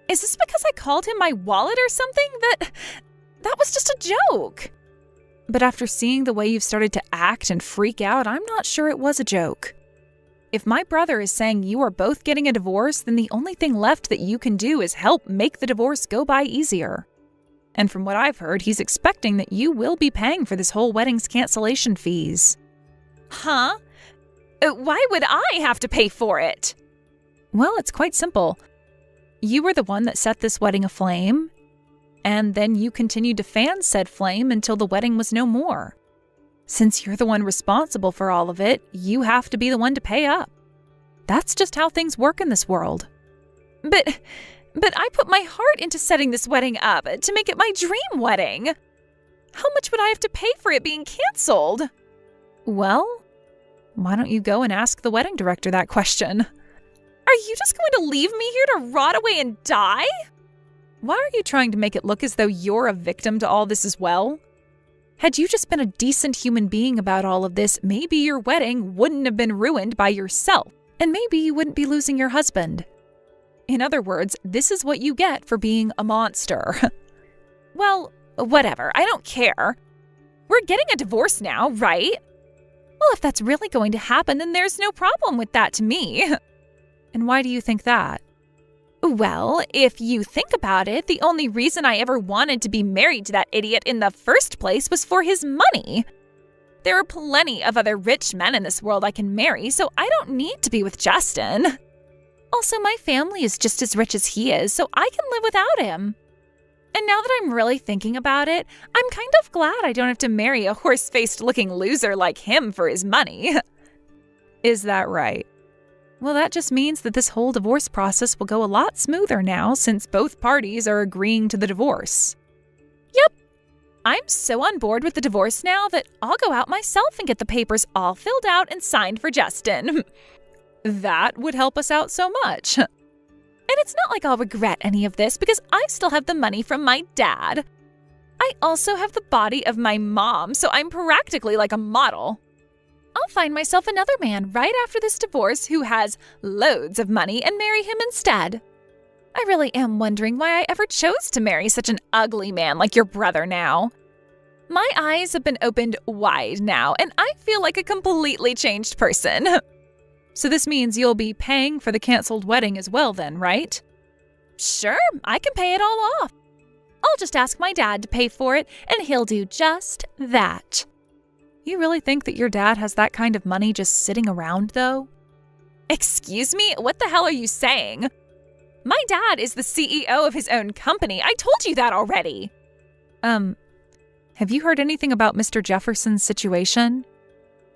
Is this because I called him my wallet or something? That was just a joke. But after seeing the way you've started to act and freak out, I'm not sure it was a joke. If my brother is saying you are both getting a divorce, then the only thing left that you can do is help make the divorce go by easier. And from what I've heard, he's expecting that you will be paying for this whole wedding's cancellation fees. Huh? Why would I have to pay for it? Well, it's quite simple. You were the one that set this wedding aflame, and then you continued to fan said flame until the wedding was no more. Since you're the one responsible for all of it, you have to be the one to pay up. That's just how things work in this world. But I put my heart into setting this wedding up to make it my dream wedding. How much would I have to pay for it being canceled? Well, why don't you go and ask the wedding director that question? Are you just going to leave me here to rot away and die? Why are you trying to make it look as though you're a victim to all this as well? Had you just been a decent human being about all of this, maybe your wedding wouldn't have been ruined by yourself, and maybe you wouldn't be losing your husband. In other words, this is what you get for being a monster. Well, whatever. I don't care. We're getting a divorce now, right? Well, if that's really going to happen, then there's no problem with that to me. And why do you think that? Well, if you think about it, the only reason I ever wanted to be married to that idiot in the first place was for his money. There are plenty of other rich men in this world I can marry, so I don't need to be with Justin. Also, my family is just as rich as he is, so I can live without him. And now that I'm really thinking about it, I'm kind of glad I don't have to marry a horse-faced looking loser like him for his money. Is that right? Well, that just means that this whole divorce process will go a lot smoother now since both parties are agreeing to the divorce. Yep. I'm so on board with the divorce now that I'll go out myself and get the papers all filled out and signed for Justin. That would help us out so much. And it's not like I'll regret any of this because I still have the money from my dad. I also have the body of my mom, so I'm practically like a model. I'll find myself another man right after this divorce who has loads of money and marry him instead. I really am wondering why I ever chose to marry such an ugly man like your brother now. My eyes have been opened wide now, and I feel like a completely changed person. So this means you'll be paying for the canceled wedding as well then, right? Sure, I can pay it all off. I'll just ask my dad to pay for it, and he'll do just that. You really think that your dad has that kind of money just sitting around, though? Excuse me? What the hell are you saying? My dad is the CEO of his own company. I told you that already. Have you heard anything about Mr. Jefferson's situation?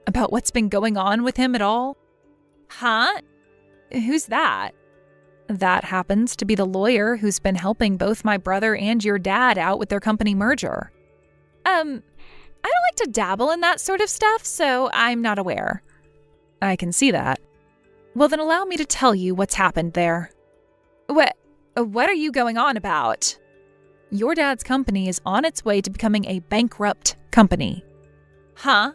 About what's been going on with him at all? Huh? Who's that? That happens to be the lawyer who's been helping both my brother and your dad out with their company merger. I don't like to dabble in that sort of stuff, so I'm not aware. I can see that. Well, then allow me to tell you what's happened there. What are you going on about? Your dad's company is on its way to becoming a bankrupt company. Huh?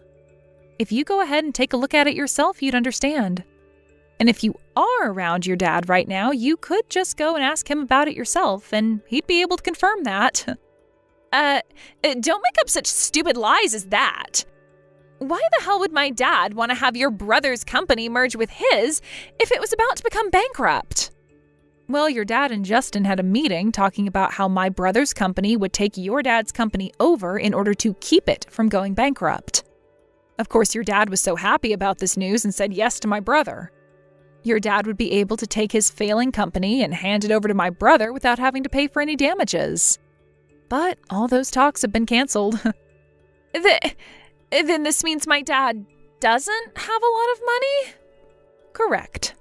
If you go ahead and take a look at it yourself, you'd understand. And if you are around your dad right now, you could just go and ask him about it yourself, and he'd be able to confirm that. Don't make up such stupid lies as that. Why the hell would my dad want to have your brother's company merge with his if it was about to become bankrupt? Well, your dad and Justin had a meeting talking about how my brother's company would take your dad's company over in order to keep it from going bankrupt. Of course, your dad was so happy about this news and said yes to my brother. Your dad would be able to take his failing company and hand it over to my brother without having to pay for any damages. But all those talks have been canceled. Then this means my dad doesn't have a lot of money? Correct.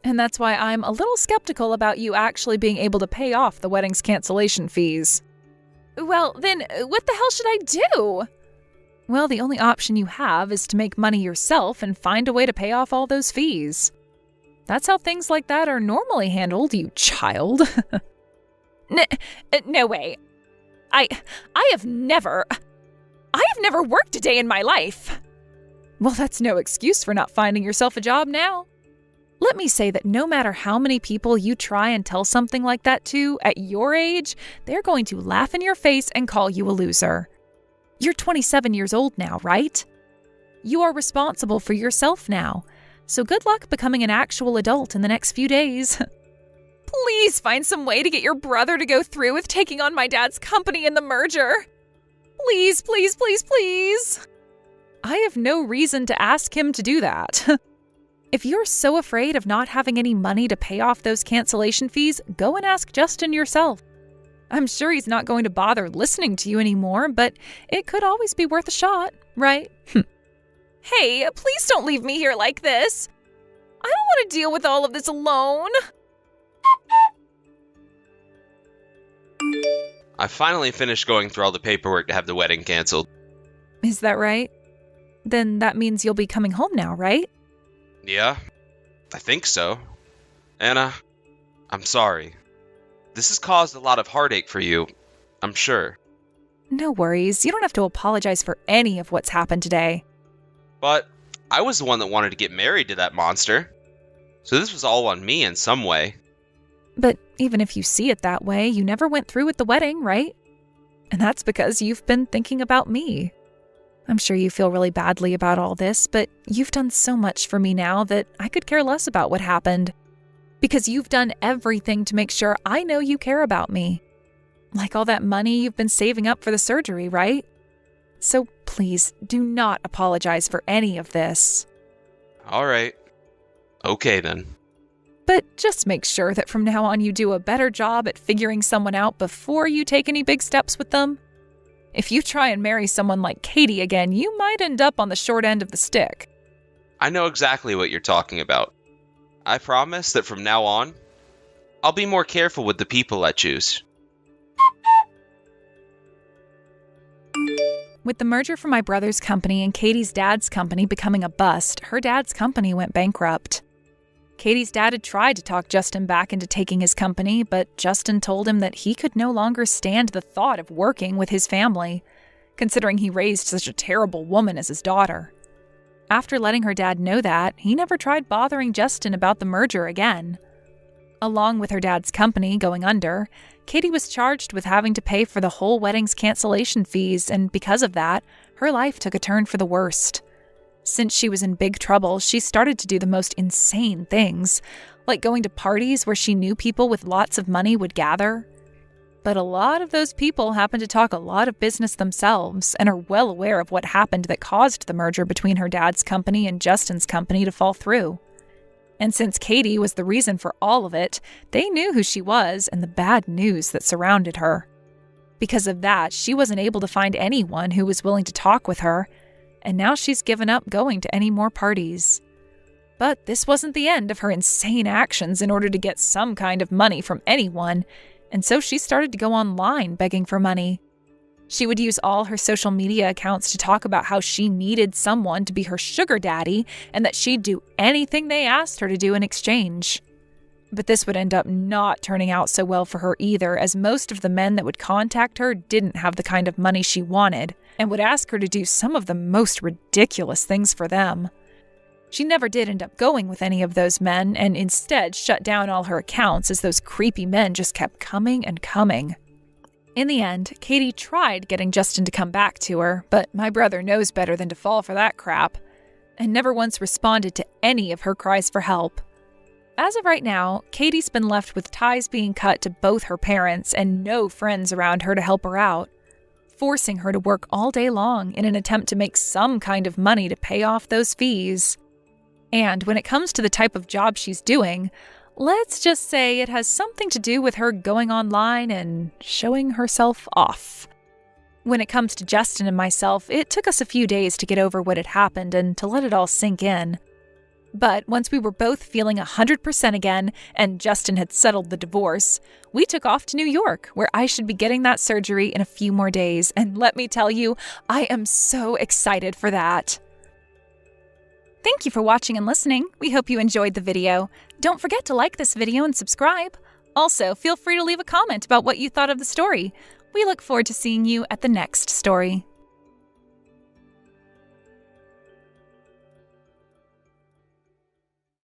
And that's why I'm a little skeptical about you actually being able to pay off the wedding's cancellation fees. Well, then what the hell should I do? Well, the only option you have is to make money yourself and find a way to pay off all those fees. That's how things like that are normally handled, you child. No way. I have never worked a day in my life. Well, that's no excuse for not finding yourself a job now. Let me say that no matter how many people you try and tell something like that to, at your age, they're going to laugh in your face and call you a loser. You're 27 years old now, right? You are responsible for yourself now. so good luck becoming an actual adult in the next few days. Please find some way to get your brother to go through with taking on my dad's company in the merger. Please, please, please, please. I have no reason to ask him to do that. If you're so afraid of not having any money to pay off those cancellation fees, go and ask Justin yourself. I'm sure he's not going to bother listening to you anymore, but it could always be worth a shot, right? Hey, please don't leave me here like this. I don't want to deal with all of this alone. I finally finished going through all the paperwork to have the wedding canceled. Is that right? Then that means you'll be coming home now, right? Yeah, I think so. Anna, I'm sorry. This has caused a lot of heartache for you, I'm sure. No worries. You don't have to apologize for any of what's happened today. But I was the one that wanted to get married to that monster. So this was all on me in some way. But even if you see it that way, you never went through with the wedding, right? And that's because you've been thinking about me. I'm sure you feel really badly about all this, but you've done so much for me now that I could care less about what happened. Because you've done everything to make sure I know you care about me. Like all that money you've been saving up for the surgery, right? So please, do not apologize for any of this. All right. Okay then. But just make sure that from now on you do a better job at figuring someone out before you take any big steps with them. If you try and marry someone like Katie again, you might end up on the short end of the stick. I know exactly what you're talking about. I promise that from now on, I'll be more careful with the people I choose. With the merger from my brother's company and Katie's dad's company becoming a bust, her dad's company went bankrupt. Katie's dad had tried to talk Justin back into taking his company, but Justin told him that he could no longer stand the thought of working with his family, considering he raised such a terrible woman as his daughter. After letting her dad know that, he never tried bothering Justin about the merger again. Along with her dad's company going under, Katie was charged with having to pay for the whole wedding's cancellation fees, and because of that, her life took a turn for the worst. Since she was in big trouble, she started to do the most insane things, like going to parties where she knew people with lots of money would gather. But a lot of those people happen to talk a lot of business themselves and are well aware of what happened that caused the merger between her dad's company and Justin's company to fall through. And since Katie was the reason for all of it, they knew who she was and the bad news that surrounded her. Because of that, she wasn't able to find anyone who was willing to talk with her, and now she's given up going to any more parties. But this wasn't the end of her insane actions in order to get some kind of money from anyone, and so she started to go online begging for money. She would use all her social media accounts to talk about how she needed someone to be her sugar daddy and that she'd do anything they asked her to do in exchange. But this would end up not turning out so well for her either, as most of the men that would contact her didn't have the kind of money she wanted and would ask her to do some of the most ridiculous things for them. She never did end up going with any of those men and instead shut down all her accounts as those creepy men just kept coming and coming. In the end, Katie tried getting Justin to come back to her, but my brother knows better than to fall for that crap, and never once responded to any of her cries for help. As of right now, Katie's been left with ties being cut to both her parents and no friends around her to help her out, forcing her to work all day long in an attempt to make some kind of money to pay off those fees. And when it comes to the type of job she's doing, let's just say it has something to do with her going online and showing herself off. When it comes to Justin and myself, it took us a few days to get over what had happened and to let it all sink in. But once we were both feeling 100% again and Justin had settled the divorce, we took off to New York, where I should be getting that surgery in a few more days. And let me tell you, I am so excited for that. Thank you for watching and listening. We hope you enjoyed the video. Don't forget to like this video and subscribe. Also, feel free to leave a comment about what you thought of the story. We look forward to seeing you at the next story.